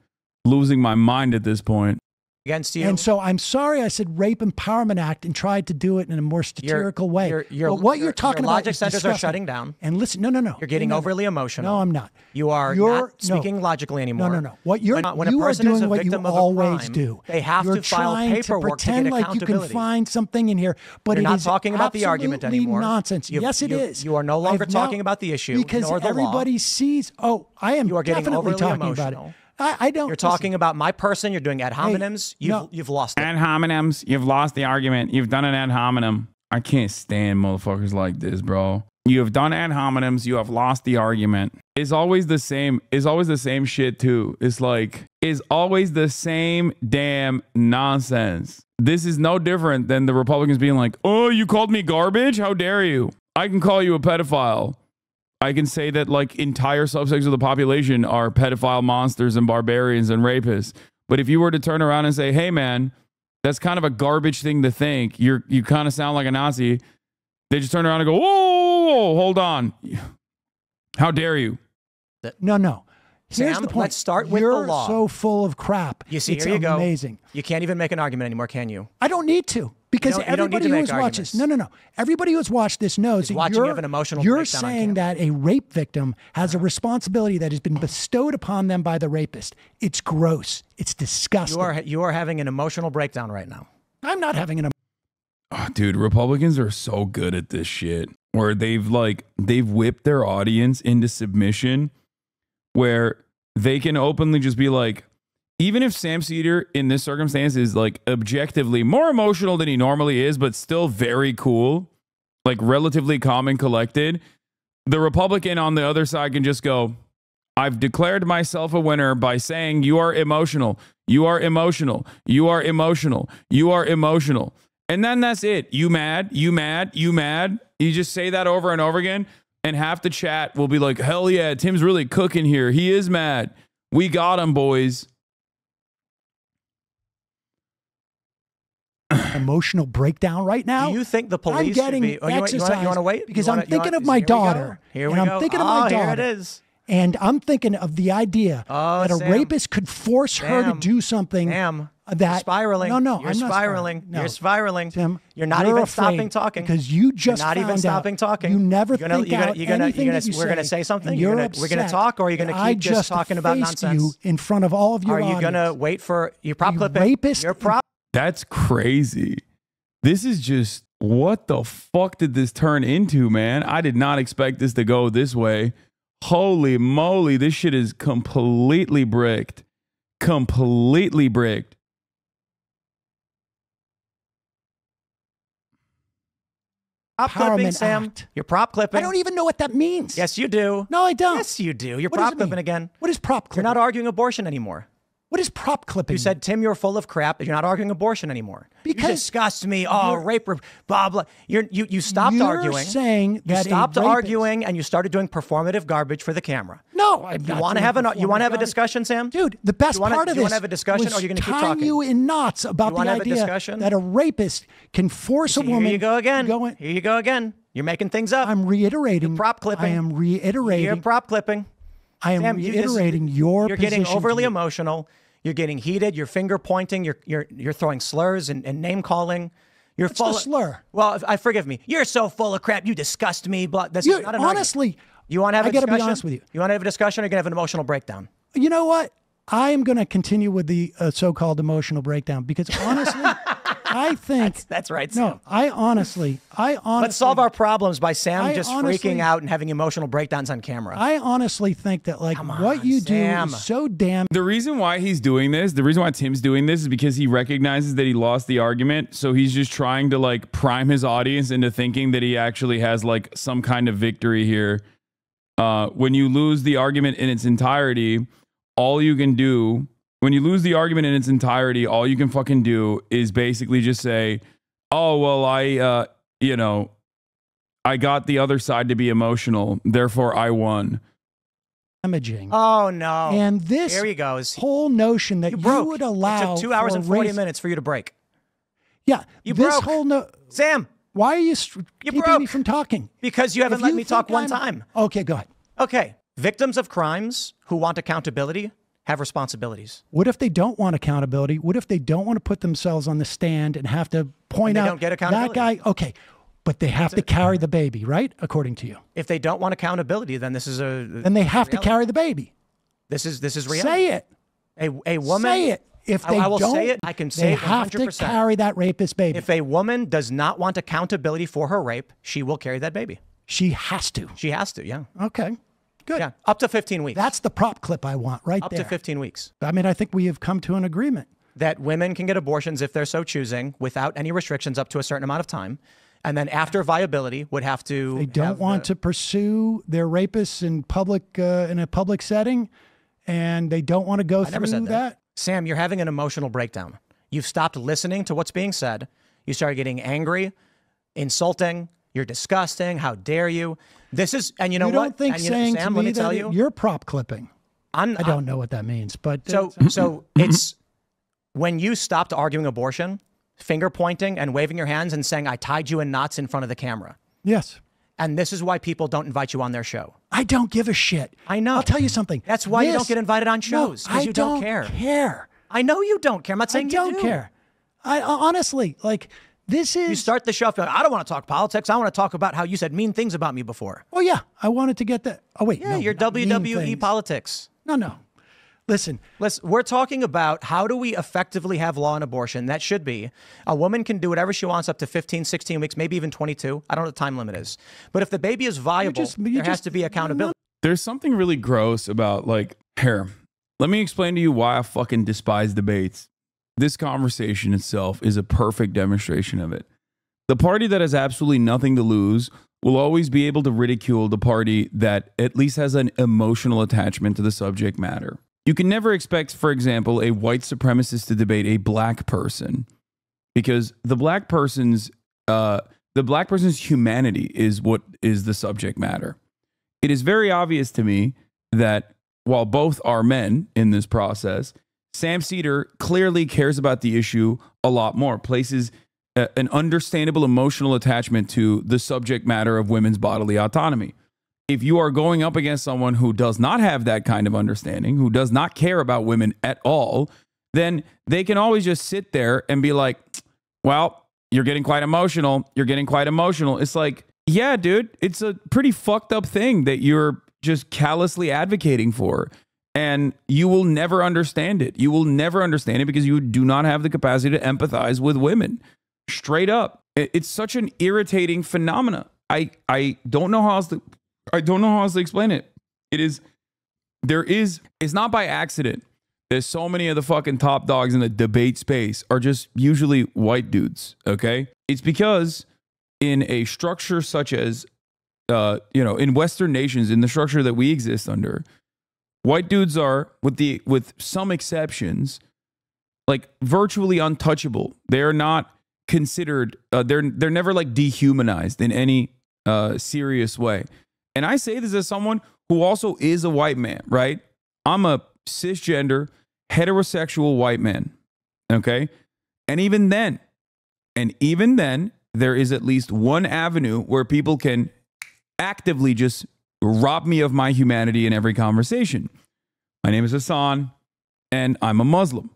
losing my mind at this point. Against you. And so I'm sorry I said Rape Empowerment Act and tried to do it in a more satirical way. But what you're talking your about logic is centers disgusting. are shutting down. And listen, no. You're getting overly emotional. No, I'm not. You are not speaking logically anymore. No. What when a you are person is doing a what you victim of a always crime, do. They have you're to file trying paperwork to pretend get like you can accountability. find something in here, but You're it not is talking about the argument absolutely anymore. nonsense. Yes, it is. You are no longer I've now- talking about the issue because nor the everybody law. sees. Oh, I am You are getting definitely overly talking emotional. about it. I don't. You're talking about my person. You're doing ad hominems. You've lost it. Ad hominems. You've lost the argument. You've done an ad hominem. I can't stand motherfuckers like this, bro. You have done ad hominems. You have lost the argument. It's always the same. It's always the same shit too. It's always the same damn nonsense. This is no different than the Republicans being like, "Oh, you called me garbage? How dare you? I can call you a pedophile. I can say that like entire subsects of the population are pedophile monsters and barbarians and rapists. But if you were to turn around and say, hey man, that's kind of a garbage thing to think. You kind of sound like a Nazi. They just turn around and go, whoa, hold on. How dare you? No. Here's Sam, the point. let's start with the You're law. so full of crap. You see, it's here you go. amazing. You can't even make an argument anymore, can you? I don't need to. Because You don't need everybody to who make has watched this, arguments. no. Everybody who has watched this knows Is that watching you have an emotional you're breakdown on saying camera. that a rape victim has a responsibility that has been bestowed upon them by the rapist. It's gross. It's disgusting. You are having an emotional breakdown right now. I'm not having an. Oh, dude, Republicans are so good at this shit where they've whipped their audience into submission where they can openly just be like, even if Sam Seder in this circumstance is like objectively more emotional than he normally is, but still very cool, like relatively calm and collected, the Republican on the other side can just go, I've declared myself a winner by saying you are emotional. You are emotional. You are emotional. You are emotional. And then that's it. You mad? You mad? You mad? You just say that over and over again. And half the chat will be like, hell yeah, Tim's really cooking here. He is mad. We got him, boys. Emotional breakdown right now. Do you think the police I'm getting should be... exercise you want to wait? because I'm thinking of my daughter. Here we and go. I'm thinking of my daughter. Here it is. And I'm thinking of the idea that a Sam. rapist could force her to Sam. do something Sam, that you're spiraling. No, You're I'm not spiraling. No. You're spiraling. Tim, you're not you're even afraid stopping talking because you just You're not even found stopping out talking. You never You're gonna- think you're gonna- out you're gonna- anything you're gonna- that you we're gonna say, say something? and We're you're gonna upset. talk, or are you gonna And I keep just talking about faced nonsense? you in front of all of your Are you going to audience. wait for your prop You clipping? rapist. Your prop. That's crazy. This is just, what the fuck did this turn into, man? I did not expect this to go this way. Holy moly, this shit is completely bricked. Completely bricked. Prop clipping, Empowerment Sam. Act. You're prop clipping. I don't even know what that means. Yes, you do. No, I don't. Yes, you do. You're What does prop it clipping mean? again. What is prop clipping? You're not arguing abortion anymore. What is prop clipping? You said, Tim, you're full of crap. You're not arguing abortion anymore. Because you disgust me. Oh, rape, blah, blah. You stopped You're arguing. saying You that a stopped rapist- arguing and you started doing performative garbage for the camera. No, I'm You not want to doing have performative you want to have a garbage. discussion, Sam? Dude, the best part of do this you want to have a discussion, was or are you going to keep tying talking? you in knots about You the wanna have a idea discussion? that a rapist can force a woman. Here you go again. to go in- Here you go again. You're making things up. I'm reiterating. You're prop clipping. I am reiterating. You're prop clipping. I am Sam, reiterating your You're getting position overly to you. emotional. You're getting heated. You're finger pointing. You're throwing slurs and name calling. You're What's full the slur? Well, I forgive me. You're so full of crap. You disgust me. Blah. This You is not an argument. honestly. You want to have I a gotta discussion? be honest with you. You want to have a discussion, or you're gonna have an emotional breakdown? You know what? I am going to continue with the so-called emotional breakdown because honestly, I think That's right, Sam. No, I honestly. Let's solve our problems by Sam I just honestly- freaking out and having emotional breakdowns on camera. I honestly think that like what on, you do Sam. is so damn. The reason why he's doing this, the reason why Tim's doing this is because he recognizes that he lost the argument. So he's just trying to like prime his audience into thinking that he actually has like some kind of victory here. When you lose the argument in its entirety, all you can do, when you lose the argument in its entirety, all you can fucking do is basically just say, oh, well, I got the other side to be emotional, therefore I won. damaging. Oh no! And this here he goes. Whole notion that you would allow it took 2 hours and 40 race, minutes for you to break. Yeah, you this broke. whole Sam. Why are you keeping broke. me from talking? Because you haven't let me talk one time. Okay, go ahead. Okay, victims of crimes who want accountability have responsibilities. What if they don't want accountability? What if they don't want to put themselves on the stand and have to point out don't get accountability? that guy? Okay, but they have to carry the baby, right? According to you. If they don't want accountability, then this is then they have to carry the baby. This is reality. Say it. A woman. Say it. If they I will don't, say it. I can say it 100%. They have to carry that rapist baby. If a woman does not want accountability for her rape, she will carry that baby. She has to. She has to, yeah. Okay, good. Yeah, up to 15 weeks. That's the prop clip I want right there. Up to 15 weeks. I mean, I think we have come to an agreement. That women can get abortions if they're so choosing without any restrictions up to a certain amount of time. And then after viability would have to... They don't want to pursue their rapists in public in a public setting, and they don't want to go through that. Sam, you're having an emotional breakdown. You've stopped listening to what's being said. You started getting angry, insulting. You're disgusting. How dare you? This is, and you know what? You don't think saying Sam, to let me me tell that you, you're prop clipping. I don't know what that means, but so it's when you stopped arguing abortion, finger pointing and waving your hands and saying, "I tied you in knots" in front of the camera. Yes. And this is why people don't invite you on their show. I don't give a shit. I know. I'll tell you something. That's why you don't get invited on shows. No, I you don't care. I know you don't care. I'm not saying you don't care. I honestly, like, this is... You start the show, I don't want to talk politics. I want to talk about how you said mean things about me before. Oh, yeah. I wanted to get that. Oh, wait. Yeah, no, your WWE politics. No. Listen, we're talking about how do we effectively have law on abortion. That should be a woman can do whatever she wants up to 15, 16 weeks, maybe even 22. I don't know what the time limit is. But if the baby is viable, there has to be accountability. There's something really gross about, like, here, let me explain to you why I fucking despise debates. This conversation itself is a perfect demonstration of it. The party that has absolutely nothing to lose will always be able to ridicule the party that at least has an emotional attachment to the subject matter. You can never expect, for example, a white supremacist to debate a black person, because the black person's humanity is what is the subject matter. It is very obvious to me that while both are men in this process, Sam Seder clearly cares about the issue a lot more, places an understandable emotional attachment to the subject matter of women's bodily autonomy. If you are going up against someone who does not have that kind of understanding, who does not care about women at all, then they can always just sit there and be like, well, you're getting quite emotional. You're getting quite emotional. It's like, yeah, dude, it's a pretty fucked up thing that you're just callously advocating for. And you will never understand it. You will never understand it because you do not have the capacity to empathize with women. Straight up. It's such an irritating phenomena. I don't know how else to explain it. It's not by accident that so many of the fucking top dogs in the debate space are just usually white dudes, okay? It's because in a structure such as, in Western nations, in the structure that we exist under, white dudes are, with some exceptions, like virtually untouchable. They are not considered, they're never like dehumanized in any serious way. And I say this as someone who also is a white man, right? I'm a cisgender, heterosexual white man, okay? And even then, there is at least one avenue where people can actively just rob me of my humanity in every conversation. My name is Hasan, and I'm a Muslim,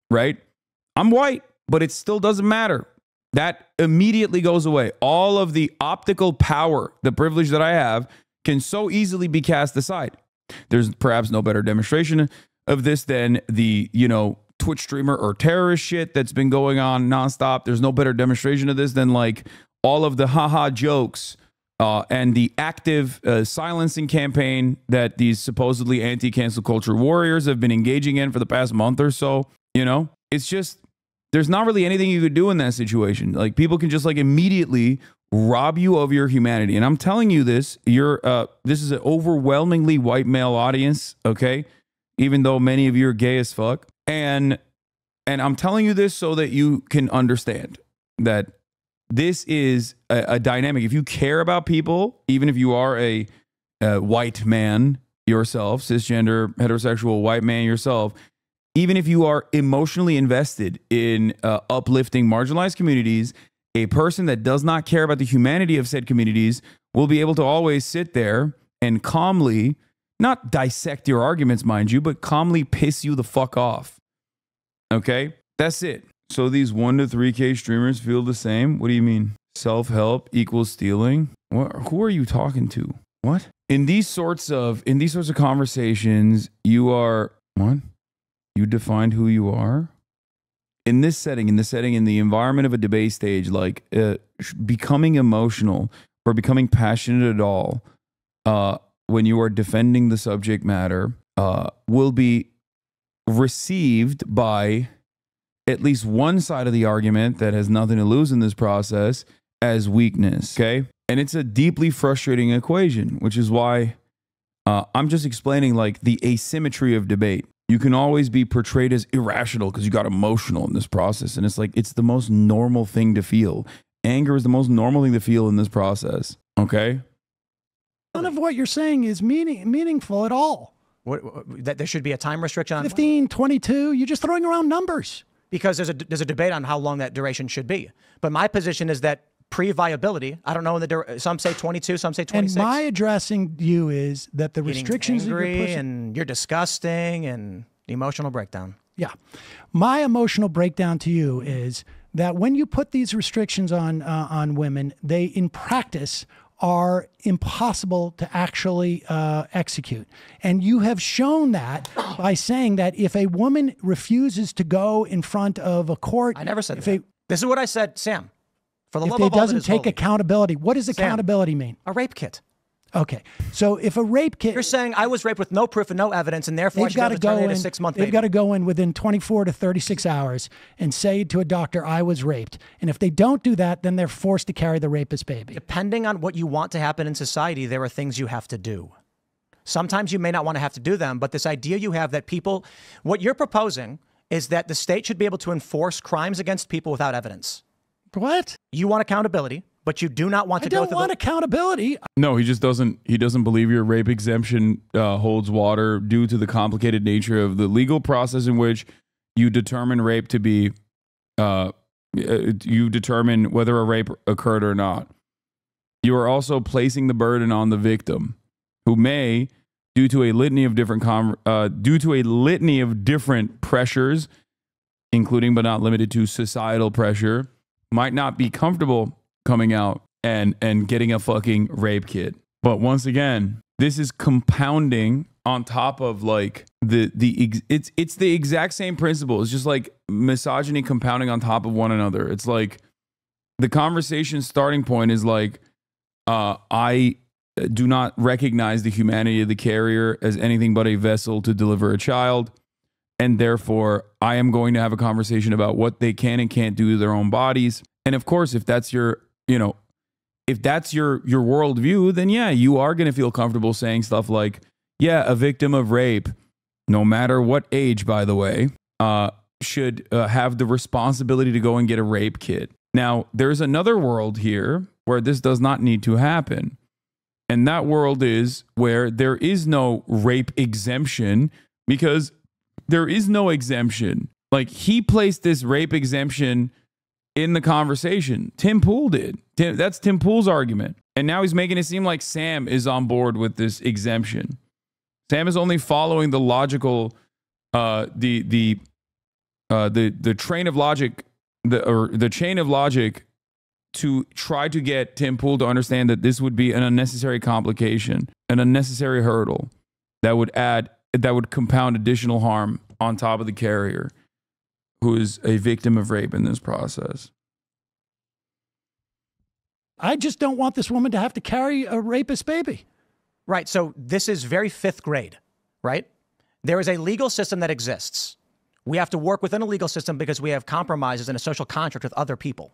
right? I'm white, but it still doesn't matter. That immediately goes away. All of the optical power, the privilege that I have, can so easily be cast aside. There's perhaps no better demonstration of this than the, Twitch streamer or terrorist shit that's been going on nonstop. There's no better demonstration of this than like all of the haha jokes and the active silencing campaign that these supposedly anti-cancel culture warriors have been engaging in for the past month or so. It's just, there's not really anything you could do in that situation. Like, people can just like immediately rob you of your humanity. And I'm telling you this, this is an overwhelmingly white male audience, okay? Even though many of you are gay as fuck. And I'm telling you this so that you can understand that this is a dynamic. If you care about people, even if you are a white man, yourself, cisgender, heterosexual, white man yourself, even if you are emotionally invested in uplifting marginalized communities, a person that does not care about the humanity of said communities will be able to always sit there and calmly, not dissect your arguments, mind you, but calmly piss you the fuck off. Okay? That's it. So these 1 to 3K streamers feel the same? What do you mean? Self-help equals stealing? What? Who are you talking to? What? In these sorts of conversations, you are what? You defined who you are? In this setting, in the environment of a debate stage, like becoming emotional or becoming passionate at all, when you are defending the subject matter, will be received by at least one side of the argument that has nothing to lose in this process as weakness. Okay. And it's a deeply frustrating equation, which is why I'm just explaining like the asymmetry of debate. You can always be portrayed as irrational because you got emotional in this process. And it's like, it's the most normal thing to feel. Anger is the most normal thing to feel in this process. Okay. None of what you're saying is meaningful at all. That there should be a time restriction on 15, 22, you're just throwing around numbers. Because there's a debate on how long that duration should be. But my position is that pre-viability, I don't know, some say 22, some say 26. And my addressing you is that the restrictions that you're pushing, and you're disgusting and emotional breakdown. Yeah. My emotional breakdown to you is that when you put these restrictions on women, they in practice are impossible to actually execute. And you have shown that by saying that if a woman refuses to go in front of a court... I never said that. This is what I said, Sam. For the love if of it all doesn't take accountability, what does accountability mean? A rape kit. Okay. So if a rape kit... You're saying I was raped with no proof and no evidence, and therefore I should have to terminate a 6-month baby. They've got to go in within 24 to 36 hours and say to a doctor, I was raped. And if they don't do that, then they're forced to carry the rapist baby. Depending on what you want to happen in society, there are things you have to do. Sometimes you may not want to have to do them, but this idea you have that people... What you're proposing is that the state should be able to enforce crimes against people without evidence. What? You want accountability, but you do not want to go through... I don't want accountability. No, he just doesn't. He doesn't believe your rape exemption holds water due to the complicated nature of the legal process in which you determine rape to be. You determine whether a rape occurred or not. You are also placing the burden on the victim, who may, due to a litany of different pressures, including but not limited to societal pressure, might not be comfortable coming out and getting a fucking rape kit. But once again, this is compounding on top of like it's the exact same principle. It's just like misogyny compounding on top of one another. It's like the conversation starting point is like, I do not recognize the humanity of the carrier as anything but a vessel to deliver a child. And therefore, I am going to have a conversation about what they can and can't do to their own bodies. And of course, if that's your, if that's your worldview, then yeah, you are going to feel comfortable saying stuff like, yeah, a victim of rape, no matter what age, by the way, should have the responsibility to go and get a rape kit. Now, there's another world here where this does not need to happen. And that world is where there is no rape exemption because there is no exemption. Like, he placed this rape exemption in the conversation. Tim Pool did. That's Tim Pool's argument. And now he's making it seem like Sam is on board with this exemption. Sam is only following the logical, the train of logic, the chain of logic to try to get Tim Pool to understand that this would be an unnecessary complication, an unnecessary hurdle that would compound additional harm on top of the carrier who is a victim of rape in this process. I just don't want this woman to have to carry a rapist baby. Right. So this is very fifth grade, right? There is a legal system that exists. We have to work within a legal system because we have compromises and a social contract with other people.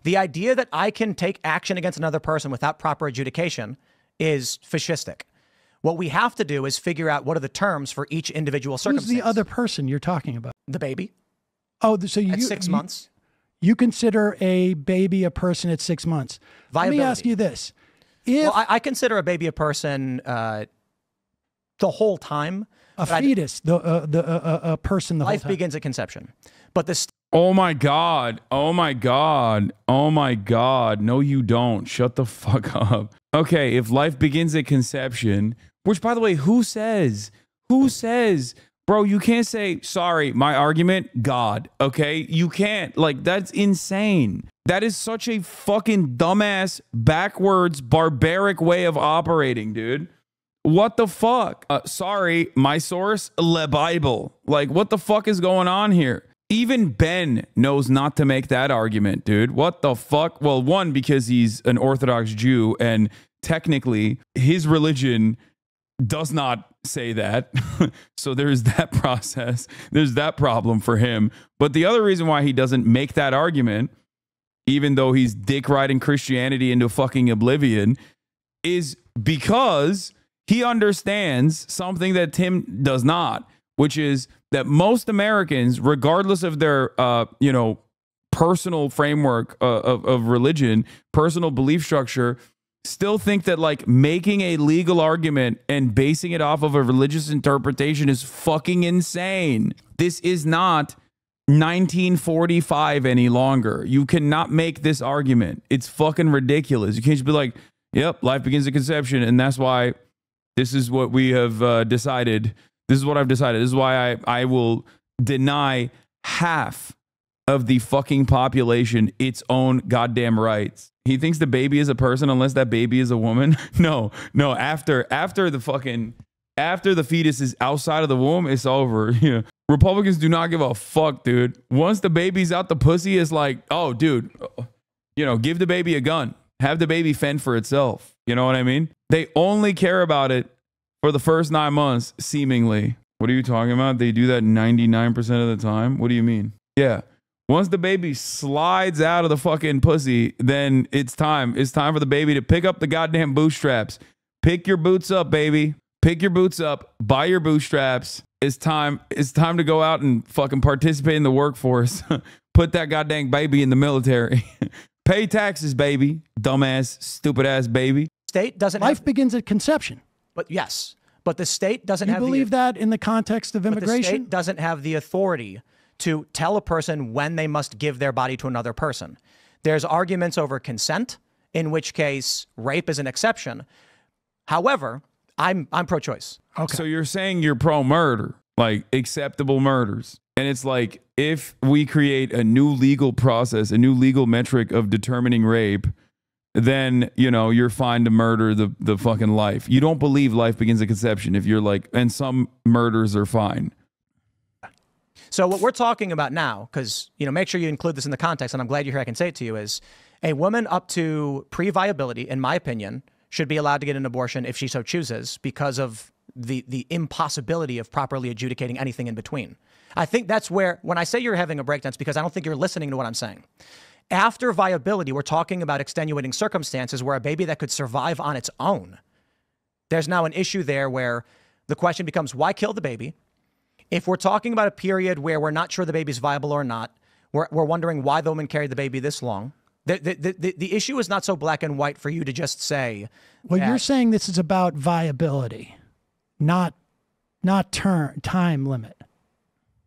The idea that I can take action against another person without proper adjudication is fascistic. What we have to do is figure out what are the terms for each individual circumstance. Who's the other person you're talking about? The baby. Oh, so you... At 6 months. You consider a baby a person at 6 months. Viability. Let me ask you this. Well, I consider a baby a person the whole time. A fetus, a person the whole Life time. begins at conception. But the Oh my God. Oh my God. Oh my God. No, you don't. Shut the fuck up. Okay, if life begins at conception, which by the way, who says? Who says? Bro, you can't say, sorry, my argument, God. Okay? You can't. Like, that's insane. That is such a fucking dumbass, backwards, barbaric way of operating, dude. What the fuck? Sorry, my source, Le Bible. Like, what the fuck is going on here? Even Ben knows not to make that argument, dude. What the fuck? Well, one, because he's an Orthodox Jew, and technically his religion does not say that. So there's that process. There's that problem for him. But the other reason why he doesn't make that argument, even though he's dick riding Christianity into fucking oblivion, is because he understands something that Tim does not, which is that most Americans, regardless of their, personal framework of religion, personal belief structure, still think that like making a legal argument and basing it off of a religious interpretation is fucking insane. This is not 1945 any longer. You cannot make this argument. It's fucking ridiculous. You can't just be like, yep, life begins at conception, and that's why this is what we have decided. This is what I've decided. This is why I will deny half of the fucking population its own goddamn rights. He thinks the baby is a person unless that baby is a woman. No. After the fetus is outside of the womb, it's over. Yeah. Republicans do not give a fuck, dude. Once the baby's out the pussy, it's like, oh, dude, give the baby a gun. Have the baby fend for itself. You know what I mean? They only care about it for the first 9 months, seemingly. What are you talking about? They do that 99% of the time? What do you mean? Yeah. Once the baby slides out of the fucking pussy, then it's time. It's time for the baby to pick up the goddamn bootstraps. Pick your boots up, baby. Pick your boots up. Buy your bootstraps. It's time. It's time to go out and fucking participate in the workforce. Put that goddamn baby in the military. Pay taxes, baby. Dumbass, stupid ass baby. State doesn't. Life begins at conception. But yes, but the state doesn't have. You believe that in the context of immigration? But the state doesn't have the authority to tell a person when they must give their body to another person. There's arguments over consent, in which case rape is an exception. However, I'm pro-choice. Okay. So you're saying you're pro-murder, like acceptable murders. And it's like, if we create a new legal process, a new legal metric of determining rape, then, you're fine to murder the fucking life. You don't believe life begins at conception if you're like, and some murders are fine. So what we're talking about now, because, make sure you include this in the context, and I'm glad you're here, I can say it to you, is a woman up to pre-viability, in my opinion, should be allowed to get an abortion if she so chooses because of the impossibility of properly adjudicating anything in between. I think that's where, when I say you're having a breakdown, it's because I don't think you're listening to what I'm saying. After viability, we're talking about extenuating circumstances where a baby that could survive on its own. There's now an issue there where the question becomes, why kill the baby? If we're talking about a period where we're not sure the baby's viable or not, we're wondering why the woman carried the baby this long. The issue is not so black and white for you to just say. Well, you're saying this is about viability, not time limit.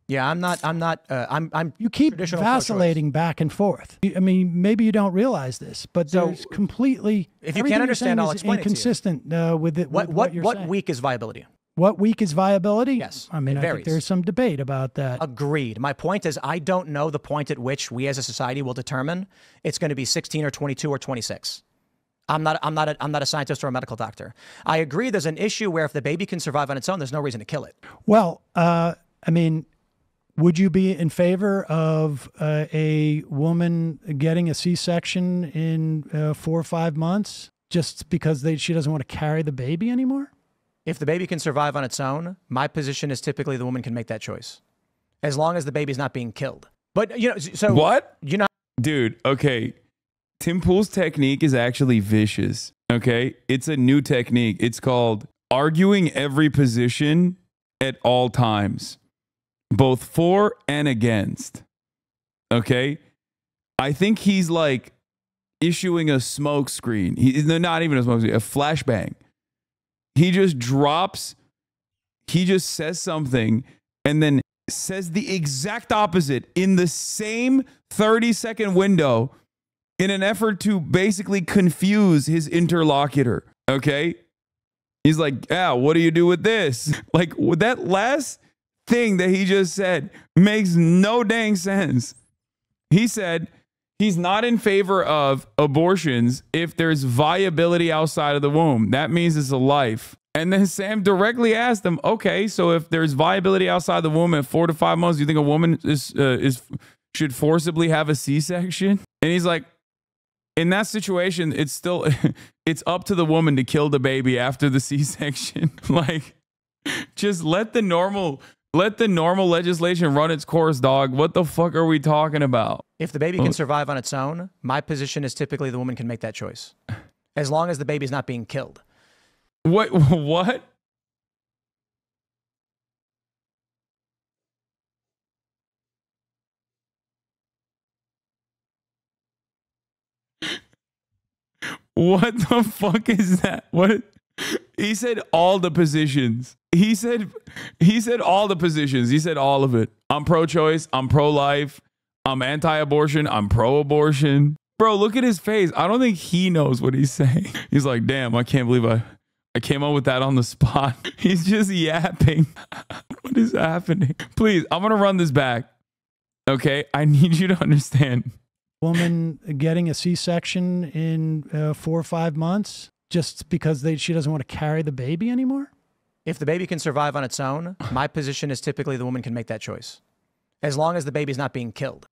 Yeah, I'm. You keep vacillating back and forth. I mean, maybe you don't realize this, but there's completely. If you can't understand, I'll explain inconsistent it to you. With it. What you're saying. Week is viability? What week is viability? Yes, I mean, I think there's some debate about that. Agreed. My point is, I don't know the point at which we as a society will determine it's going to be 16 or 22 or 26. I'm not a scientist or a medical doctor. I agree. There's an issue where if the baby can survive on its own, there's no reason to kill it. Well, I mean, would you be in favor of a woman getting a C-section in 4 or 5 months just because she doesn't want to carry the baby anymore? If the baby can survive on its own, my position is typically the woman can make that choice, as long as the baby's not being killed. But so what? Dude, okay. Tim Pool's technique is actually vicious. Okay, it's a new technique. It's called arguing every position at all times, both for and against. Okay, I think he's like issuing a smoke screen. Not even a smoke screen, a flashbang. He just drops he just says something and then says the exact opposite in the same 30-second window in an effort to basically confuse his interlocutor. Okay. He's like, yeah, what do you do with this? Like, that last thing that he just said makes no dang sense. He said he's not in favor of abortions if there's viability outside of the womb. That means it's a life. And then Sam directly asked him, okay, so if there's viability outside the womb at 4 to 5 months, do you think a woman should forcibly have a C-section? And he's like, in that situation, it's still, it's up to the woman to kill the baby after the C-section. Like, just let the normal legislation run its course, dog. What the fuck are we talking about? If the baby can survive on its own, my position is typically the woman can make that choice, as long as the baby's not being killed. What? What? What the fuck is that? What? He said all the positions. He said all the positions. He said all of it. I'm pro-choice. I'm pro-life. I'm anti-abortion. I'm pro-abortion. Bro, look at his face. I don't think he knows what he's saying. He's like, damn, I can't believe I came up with that on the spot. He's just yapping. What is happening? Please, I'm going to run this back. Okay? I need you to understand. Woman getting a C-section in 4 or 5 months just because she doesn't want to carry the baby anymore? If the baby can survive on its own, my position is typically the woman can make that choice, as long as the baby's not being killed.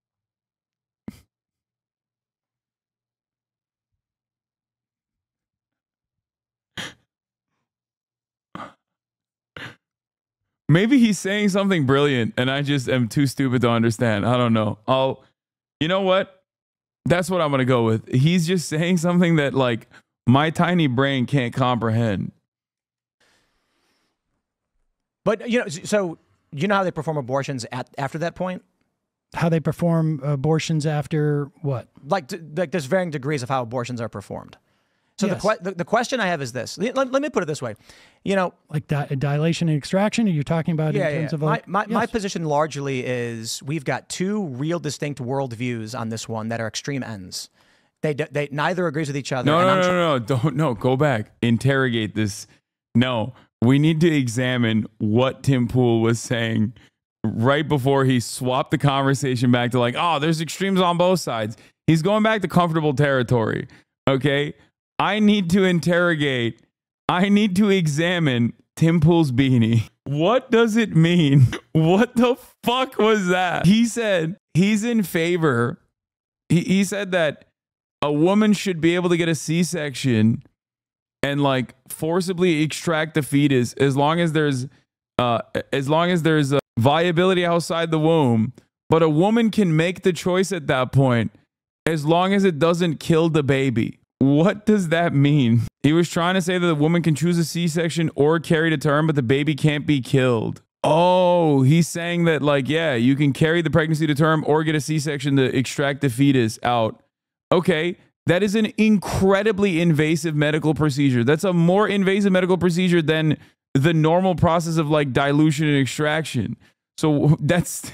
Maybe he's saying something brilliant and I just am too stupid to understand. I don't know. You know what? That's what I'm going to go with. He's just saying something that, like, my tiny brain can't comprehend. But, you know, so you know how they perform abortions after that point? How they perform abortions after what? Like there's varying degrees of how abortions are performed. So yes. the question I have is this. Let me put it this way. You know, like dilation and extraction, or you're talking about in terms of my position largely is we've got two real distinct worldviews on this one that are extreme ends. They neither agrees with each other. No, go back. Interrogate this. No, we need to examine what Tim Pool was saying right before he swapped the conversation back to like, oh, there's extremes on both sides. He's going back to comfortable territory. Okay. I need to interrogate. I need to examine Tim Pool's beanie. What does it mean? What the fuck was that? He said he's in favor. He said that a woman should be able to get a C-section and like forcibly extract the fetus as long as there's viability outside the womb. But a woman can make the choice at that point as long as it doesn't kill the baby. What does that mean? He was trying to say that the woman can choose a C-section or carry to term, but the baby can't be killed. Oh, he's saying that, like, yeah, you can carry the pregnancy to term or get a C-section to extract the fetus out. Okay, that is an incredibly invasive medical procedure. That's a more invasive medical procedure than the normal process of like dilution and extraction. So that's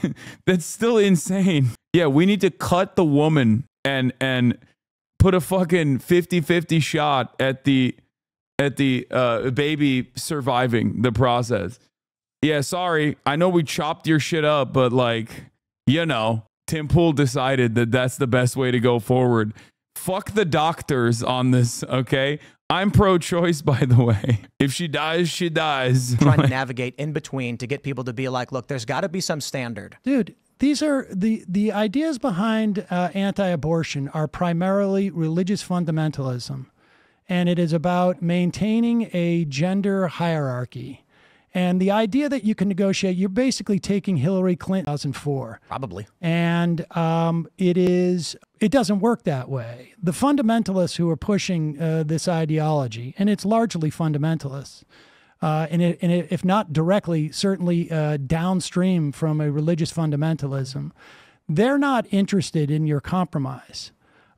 still insane. Yeah, we need to cut the woman and put a fucking 50-50 shot at the baby surviving the process. Yeah, sorry. I know we chopped your shit up, but like, you know, Tim Pool decided that that's the best way to go forward. Fuck the doctors on this, okay? I'm pro-choice, by the way. If she dies, she dies. Trying to navigate in between to get people to be like, look, there's got to be some standard. Dude, these are the ideas behind anti-abortion are primarily religious fundamentalism. And it is about maintaining a gender hierarchy. And the idea that you can negotiate, you're basically taking Hillary Clinton 2004. Probably. And it doesn't work that way. The fundamentalists who are pushing this ideology, and it's largely fundamentalists, and if not directly, certainly downstream from a religious fundamentalism, they're not interested in your compromise.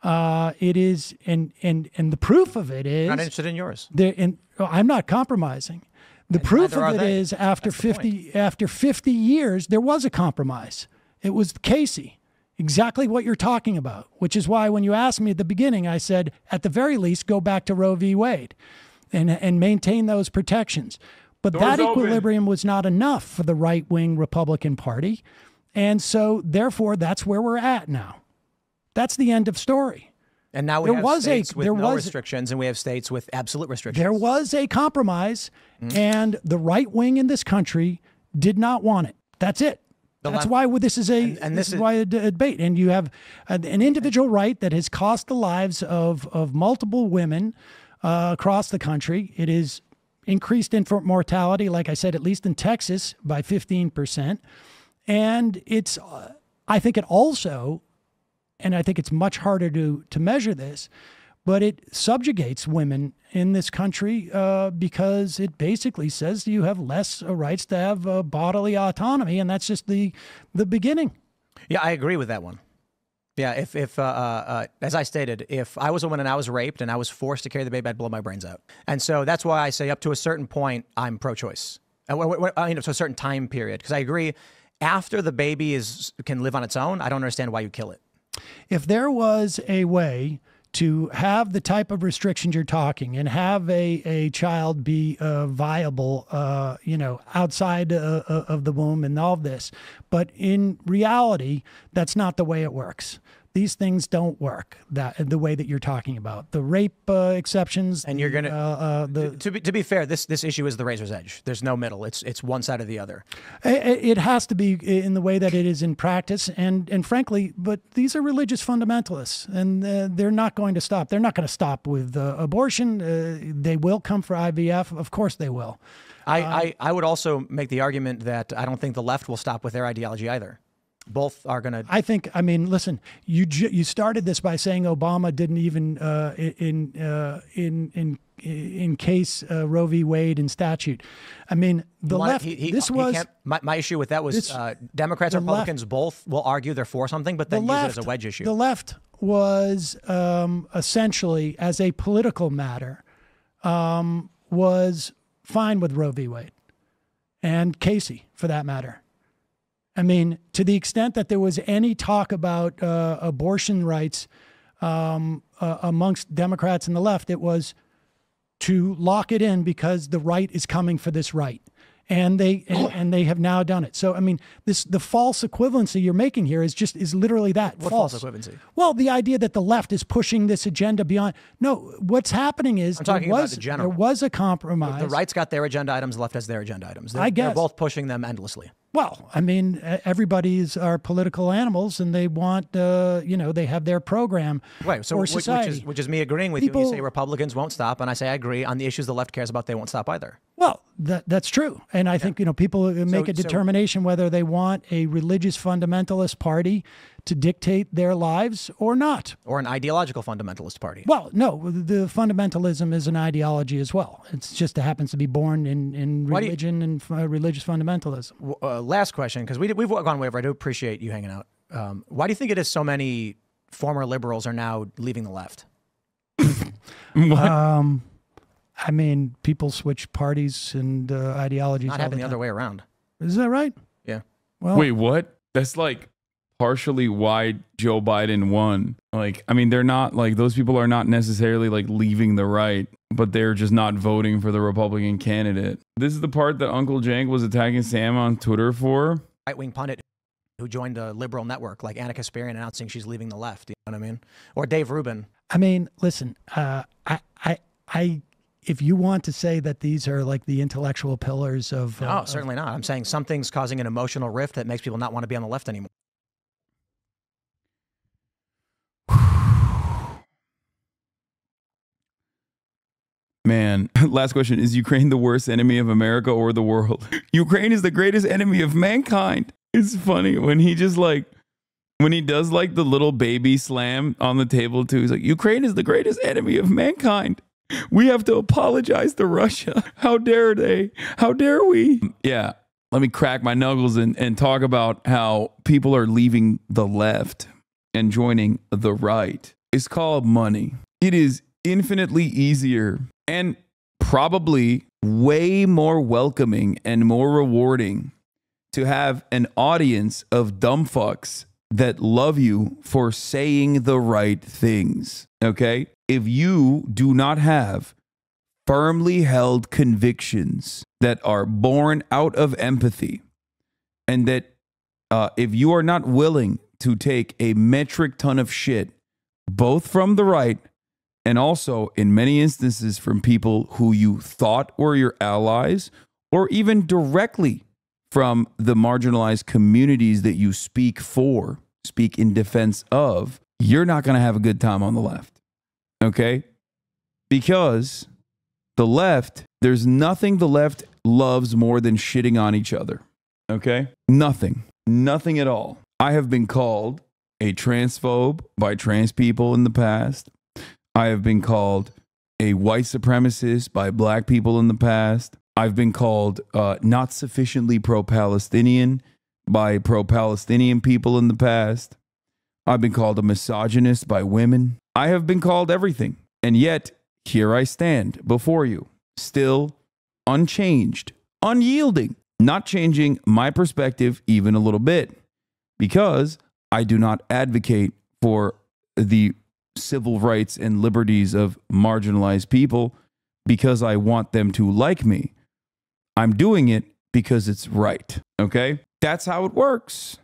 It is, and the proof of it is... Not interested in yours. I'm not compromising. The proof neither are of it they. is after That's the point. after 50 years, there was a compromise. It was Casey. Exactly what you're talking about, which is why when you asked me at the beginning, I said, at the very least, go back to Roe v. Wade and maintain those protections. But that equilibrium was not enough for the right-wing Republican Party. And so, therefore, that's where we're at now. That's the end of story. And now we have states with no restrictions, and we have states with absolute restrictions. There was a compromise, and the right wing in this country did not want it. That's it. That's why this is this is why a debate. And you have an individual right that has cost the lives of multiple women across the country. It is increased infant mortality, like I said, at least in Texas, by 15%. And it's, I think it also, and I think it's much harder to measure this, but it subjugates women in this country because it basically says you have less rights to have bodily autonomy, and that's just the beginning. Yeah, I agree with that one. Yeah, if as I stated, if I was a woman and I was raped and I was forced to carry the baby, I'd blow my brains out. And so that's why I say up to a certain point, I'm pro-choice. To a certain time period, because I agree, after the baby can live on its own, I don't understand why you kill it. If there was a way to have the type of restrictions you're talking and have a child be viable, outside of the womb and all of this, but in reality, that's not the way it works. These things don't work the way that you're talking about. The rape exceptions, and you're gonna to be fair, this issue is the razor's edge. There's no middle. It's one side or the other. It has to be in the way that it is in practice, and frankly, but these are religious fundamentalists, and they're not going to stop. They're not going to stop with abortion. They will come for IVF, of course they will. I would also make the argument that I don't think the left will stop with their ideology either. Both are going to. I mean, listen. You started this by saying Obama didn't even in case Roe v. Wade in statute. I mean, the left. My issue with that was Democrats and Republicans both will argue they're for something, but then use it as a wedge issue. The left was essentially, as a political matter, was fine with Roe v. Wade and Casey, for that matter. I mean, to the extent that there was any talk about abortion rights amongst Democrats and the left, it was to lock it in because the right is coming for this right. And they have now done it. So I mean, the false equivalency you're making here is literally that. What false equivalency? Well, the idea that the left is pushing this agenda beyond. No, what's happening is I'm talking about the general. There was a compromise. The right's got their agenda items, the left has their agenda items. They're both pushing them endlessly. Well, I mean, everybody's are political animals, and they want, they have their program for society. Which is me agreeing with you. You say Republicans won't stop, and I say I agree on the issues the left cares about. They won't stop either. Well, that's true, and I think people make a determination whether they want a religious fundamentalist party to dictate their lives or not, or an ideological fundamentalist party. Well, no, the fundamentalism is an ideology as well. It's just it happens to be born in religion and religious fundamentalism. Last question, because we've gone way over. I do appreciate you hanging out. Why do you think it is so many former liberals are now leaving the left? What? I mean, people switch parties and ideologies. Not happening the other way around. Is that right? Yeah. Well, wait, what? That's like partially why Joe Biden won. Like, I mean, they're not like those people are not necessarily like leaving the right, but they're just not voting for the Republican candidate. This is the part that Uncle Jank was attacking Sam on Twitter for. Right-wing pundit who joined a liberal network like Anna Kasparian announcing she's leaving the left. You know what I mean? Or Dave Rubin. I mean, listen, if you want to say that these are like the intellectual pillars of... No, certainly not. I'm saying something's causing an emotional rift that makes people not want to be on the left anymore. Man, last question. Is Ukraine the worst enemy of America or the world? Ukraine is the greatest enemy of mankind. It's funny when he just like, when he does like the little baby slam on the table too. He's like, Ukraine is the greatest enemy of mankind. We have to apologize to Russia. How dare they? How dare we? Yeah. Let me crack my knuckles and talk about how people are leaving the left and joining the right. It's called money. It is infinitely easier and probably way more welcoming and more rewarding to have an audience of dumb fucks that love you for saying the right things. Okay? If you do not have firmly held convictions that are born out of empathy, and that if you are not willing to take a metric ton of shit, both from the right and also in many instances from people who you thought were your allies, or even directly from the marginalized communities that you speak in defense of, you're not going to have a good time on the left. Okay? Because the left, there's nothing the left loves more than shitting on each other. Okay? Nothing. Nothing at all. I have been called a transphobe by trans people in the past. I have been called a white supremacist by black people in the past. I've been called not sufficiently pro-Palestinian by pro-Palestinian people in the past. I've been called a misogynist by women. I have been called everything. And yet, here I stand before you, still unchanged, unyielding, not changing my perspective even a little bit, because I do not advocate for the civil rights and liberties of marginalized people because I want them to like me. I'm doing it because it's right. Okay? That's how it works.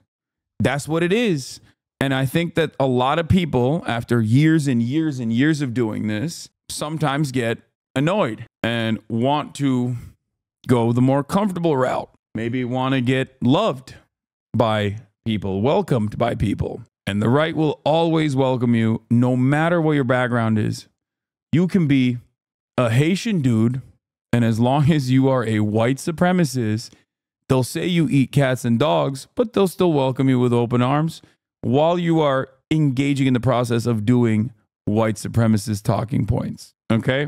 That's what it is. And I think that a lot of people, after years and years and years of doing this, sometimes get annoyed and want to go the more comfortable route. Maybe want to get loved by people, welcomed by people. And the right will always welcome you, no matter what your background is. You can be a Haitian dude, and as long as you are a white supremacist, they'll say you eat cats and dogs, but they'll still welcome you with open arms while you are engaging in the process of doing white supremacist talking points. Okay?